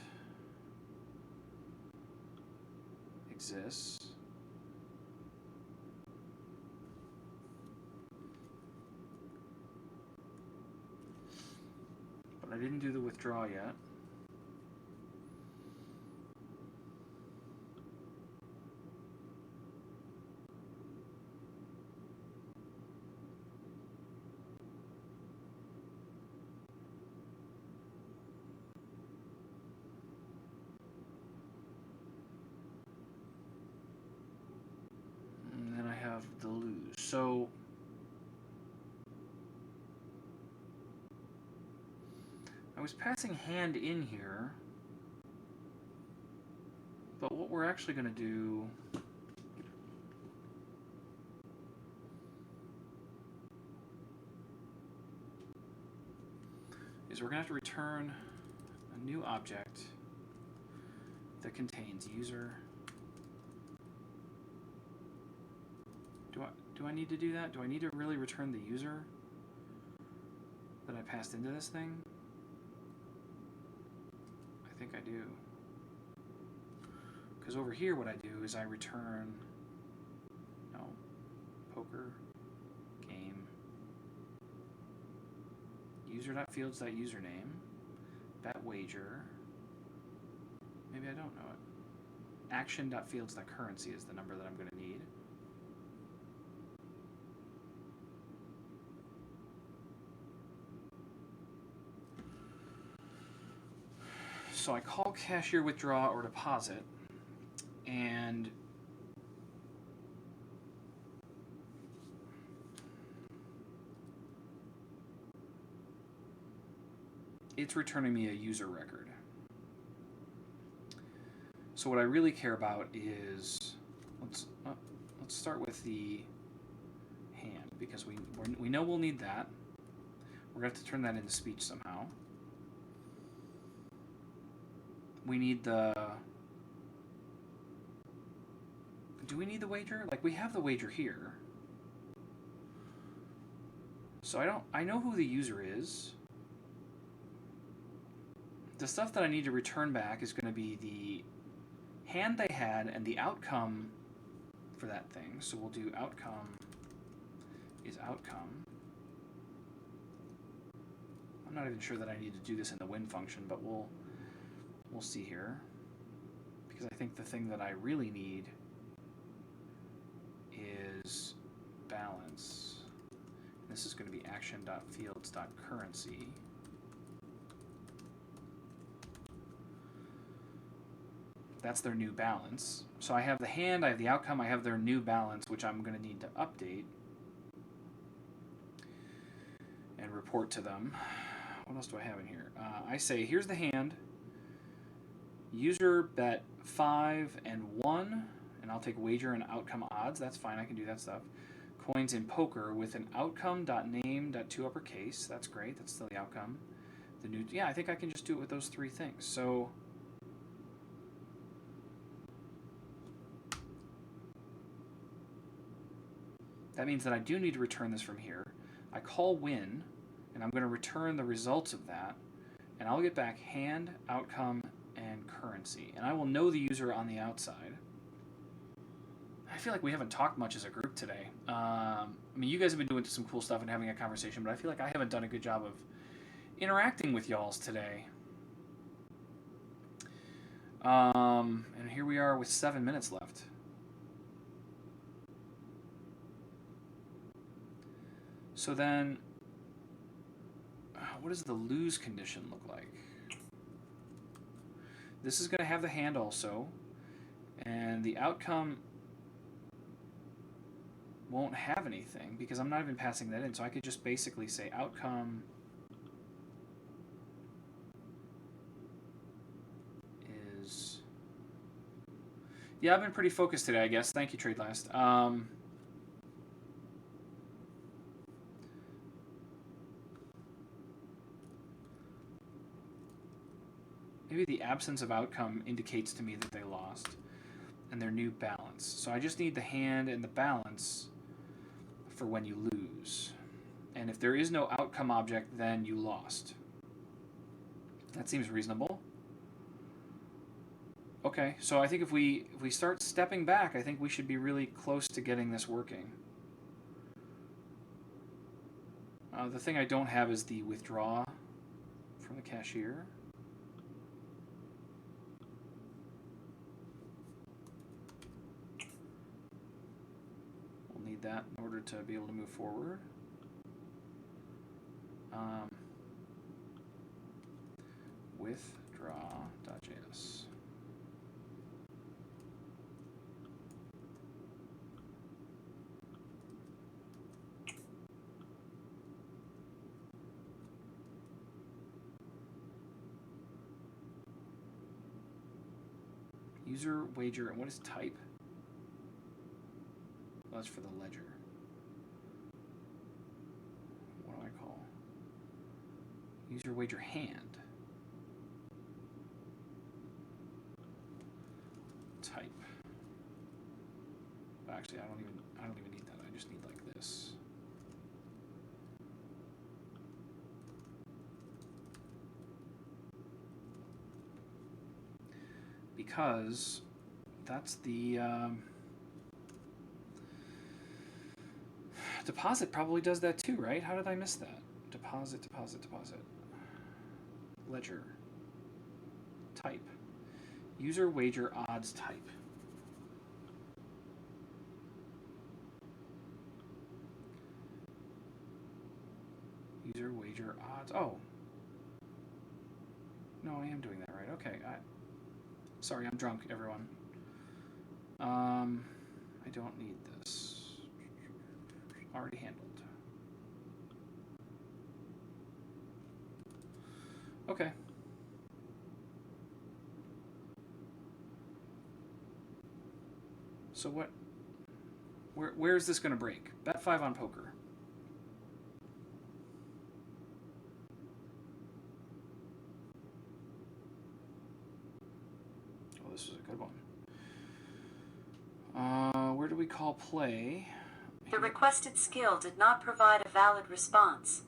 exists. I didn't do the withdraw yet. And then I have the lose. So I was passing hand in here, but what we're actually going to do is we're going to have to return a new object that contains user. Do I need to do that? Do I need to really return the user that I passed into this thing? I think I do. Because over here what I do is I return, poker, game, user.fields that username, bet wager, maybe I don't know it, action.fields that currency is the number that I'm going to need. So I call cashier withdraw or deposit, and it's returning me a user record. So what I really care about is, let's start with the hand, because we know we'll need that. We're going to have to turn that into speech somehow. We need the... Do we need the wager? Like, we have the wager here. So I know who the user is. The stuff that I need to return back is going to be the hand they had and the outcome for that thing. So we'll do outcome is outcome. I'm not even sure that I need to do this in the win function, but we'll see here. Because I think the thing that I really need is balance. This is going to be action.fields.currency. That's their new balance. So I have the hand, I have the outcome, I have their new balance, which I'm going to need to update and report to them. What else do I have in here? I say, here's the hand. User bet 5 and 1, and I'll take wager and outcome odds. That's fine, I can do that stuff. Coins in poker with an outcome.name.toUppercase. That's great, that's still the outcome. The new, yeah, I think I can just do it with those three things. So that means that I do need to return this from here. I call win, and I'm going to return the results of that, and I'll get back hand, outcome, and currency. And I will know the user on the outside. I feel like we haven't talked much as a group today. I mean, you guys have been doing some cool stuff and having a conversation, but I feel like I haven't done a good job of interacting with y'alls today. And here we are with 7 minutes left. So then, what does the lose condition look like? This is going to have the hand also, and the outcome won't have anything because I'm not even passing that in. So I could just basically say outcome is... Yeah, I've been pretty focused today, I guess. Thank you, Trade Last. Maybe the absence of outcome indicates to me that they lost and their new balance. So I just need the hand and the balance for when you lose. And if there is no outcome object, then you lost. That seems reasonable. Okay, so I think if we start stepping back, I think we should be really close to getting this working. The thing I don't have is the withdraw from the cashier. We'll need that in order to be able to move forward. Withdraw.js. User wager, and what is type? Well, that's for the ledger. What do I call? User wager hand. Type. But actually, I don't even need that. I just need like this. Because that's the deposit probably does that too, right? How did I miss that? Deposit. Ledger. Type. User wager odds type. User wager odds. Oh. No, I am doing that right. Okay. Sorry, I'm drunk, everyone. I don't need this. Already handled. Okay. So what? Where is this going to break? Bet 5 on poker. Oh, this was a good one. Where do we call play? The requested skill did not provide a valid response.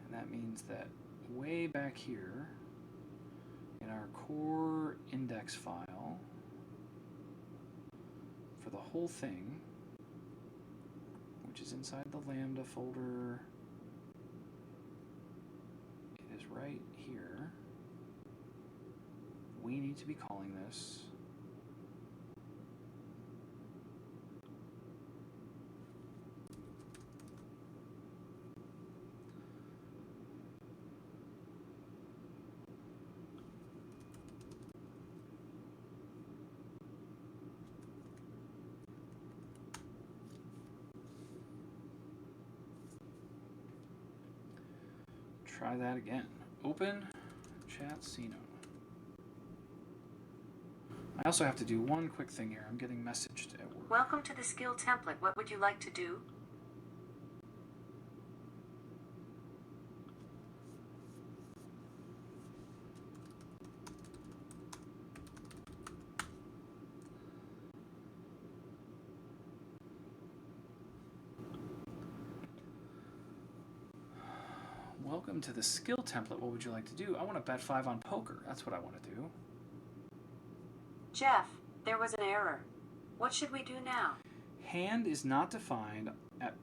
And that means that way back here in our core index file for the whole thing, which is inside the Lambda folder, it is right here. We need to be calling this try that again. Open Chatino. I also have to do one quick thing here. I'm getting messaged at work. Welcome to the skill template. What would you like to do? Welcome to the skill template. What would you like to do? I want to bet 5 on poker. That's what I want to do. Jeff, there was an error. What should we do now? Hand is not defined at...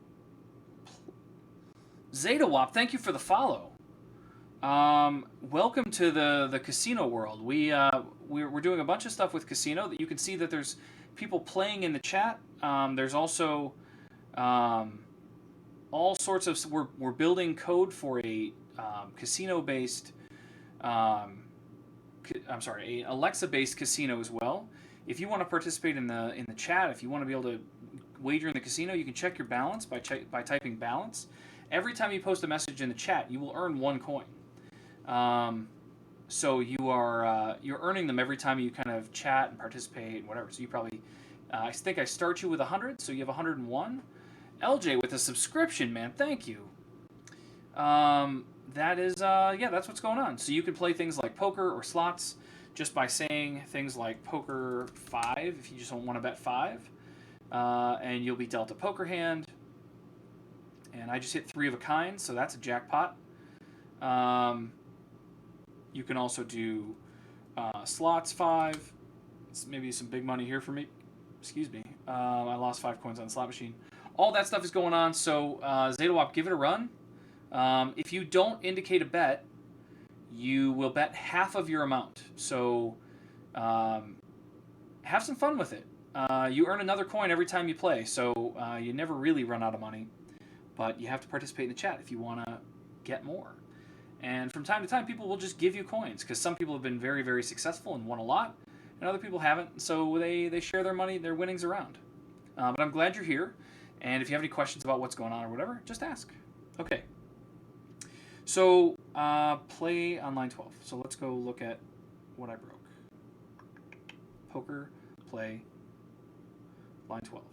ZetaWop, thank you for the follow. Welcome to the casino world. We're doing a bunch of stuff with casino. That you can see that there's people playing in the chat. There's also all sorts of... We're building code for a casino-based... a Alexa-based casino as well. If you want to participate in the chat, if you want to be able to wager in the casino, you can check your balance by typing balance. Every time you post a message in the chat, you will earn 1 coin. So you're earning them every time you kind of chat and participate and whatever. So you probably, I think I start you with 100, so you have 101. LJ with a subscription, man, thank you. That is, yeah, that's what's going on. So you can play things like poker or slots just by saying things like poker 5 if you just don't want to bet 5. And you'll be dealt a poker hand. And I just hit 3 of a kind, so that's a jackpot. You can also do slots 5. It's maybe some big money here for me. Excuse me. I lost 5 coins on the slot machine. All that stuff is going on, so ZetaWop, give it a run. If you don't indicate a bet, you will bet half of your amount. So have some fun with it. You earn another coin every time you play, so you never really run out of money. But you have to participate in the chat if you want to get more. And from time to time, people will just give you coins, because some people have been very, very successful and won a lot, and other people haven't, so they share their money, their winnings around. But I'm glad you're here, and if you have any questions about what's going on or whatever, just ask. Okay. So, play on line 12. So let's go look at what I broke. Poker, play, line 12.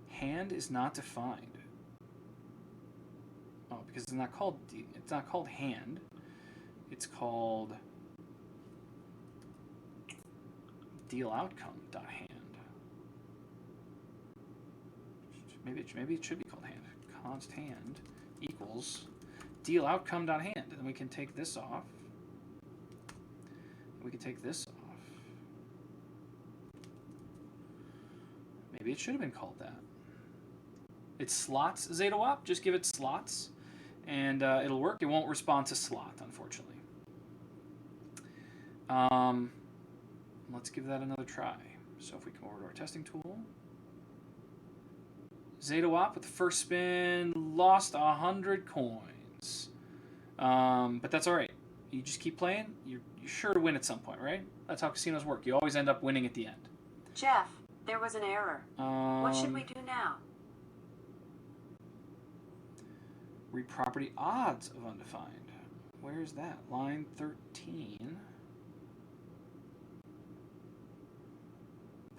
Hand is not defined. Oh, because it's not called hand. It's called deal outcome.hand. Maybe it should be called hand. Const hand equals deal outcome.hand. And then we can take this off. We can take this off. Maybe it should have been called that. It's slots, ZetaWop. Just give it slots, and it'll work. It won't respond to slot, unfortunately. Let's give that another try. So if we come over to our testing tool, ZetaWop with the first spin lost 100 coins, but that's all right. you just keep playing, you're sure to win at some point, right? That's how casinos work. You always end up winning at the end. Jeff, there was an error. What should we do now? Read property odds of undefined. Where's that? Line 13.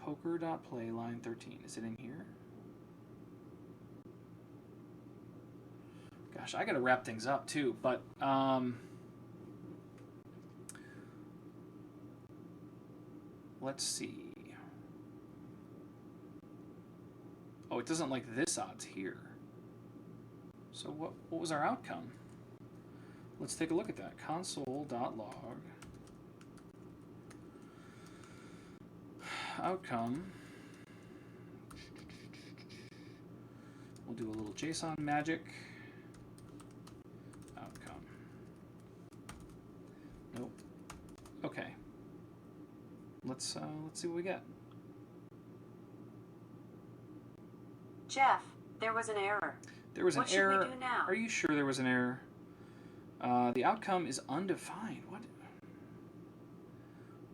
Poker.play, line 13. Is it in here? Gosh, I gotta wrap things up too, but let's see. Oh, it doesn't like this odds here. So what was our outcome? Let's take a look at that. Console.log. Outcome. We'll do a little JSON magic. Outcome. Nope. Okay. Let's see what we get. Jeff, there was an error. There was an What error. should we do now? Are you sure there was an error? The outcome is undefined. What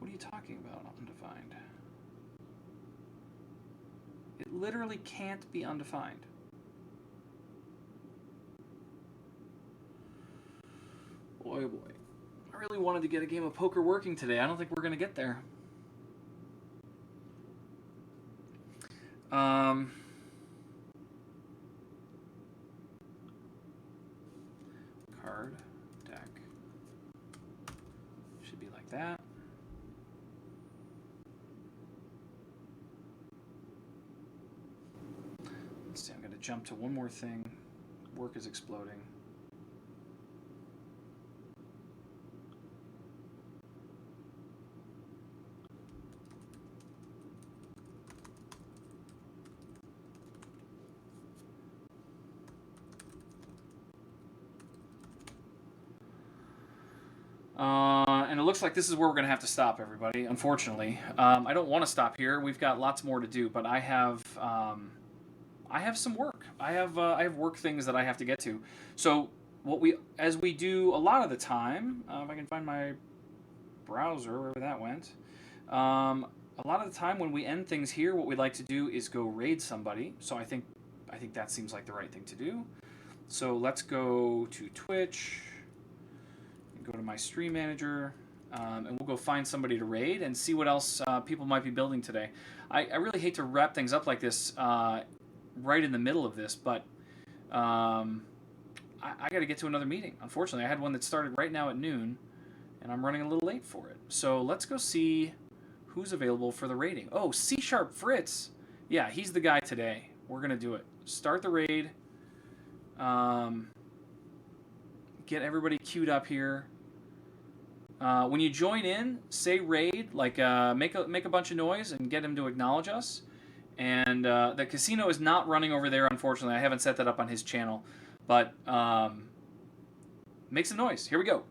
are you talking about, undefined? It literally can't be undefined. Boy, oh boy. I really wanted to get a game of poker working today. I don't think we're going to get there. Card, deck. Should be like that. Let's see, I'm going to jump to one more thing. Work is exploding. And it looks like this is where we're going to have to stop, everybody, unfortunately. I don't want to stop here. We've got lots more to do, but I have some work. I have work things that I have to get to. So as we do a lot of the time, if I can find my browser, wherever that went, a lot of the time when we end things here, what we'd like to do is go raid somebody. So I think that seems like the right thing to do. So let's go to Twitch. Go to my stream manager, and we'll go find somebody to raid and see what else people might be building today. I really hate to wrap things up like this right in the middle of this, but I got to get to another meeting. Unfortunately, I had one that started right now at noon, and I'm running a little late for it. So let's go see who's available for the raiding. Oh, C# Fritz. Yeah, he's the guy today. We're going to do it. Start the raid. Get everybody queued up here. When you join in, say raid, like make a bunch of noise and get him to acknowledge us. And the casino is not running over there, unfortunately. I haven't set that up on his channel, but make some noise. Here we go.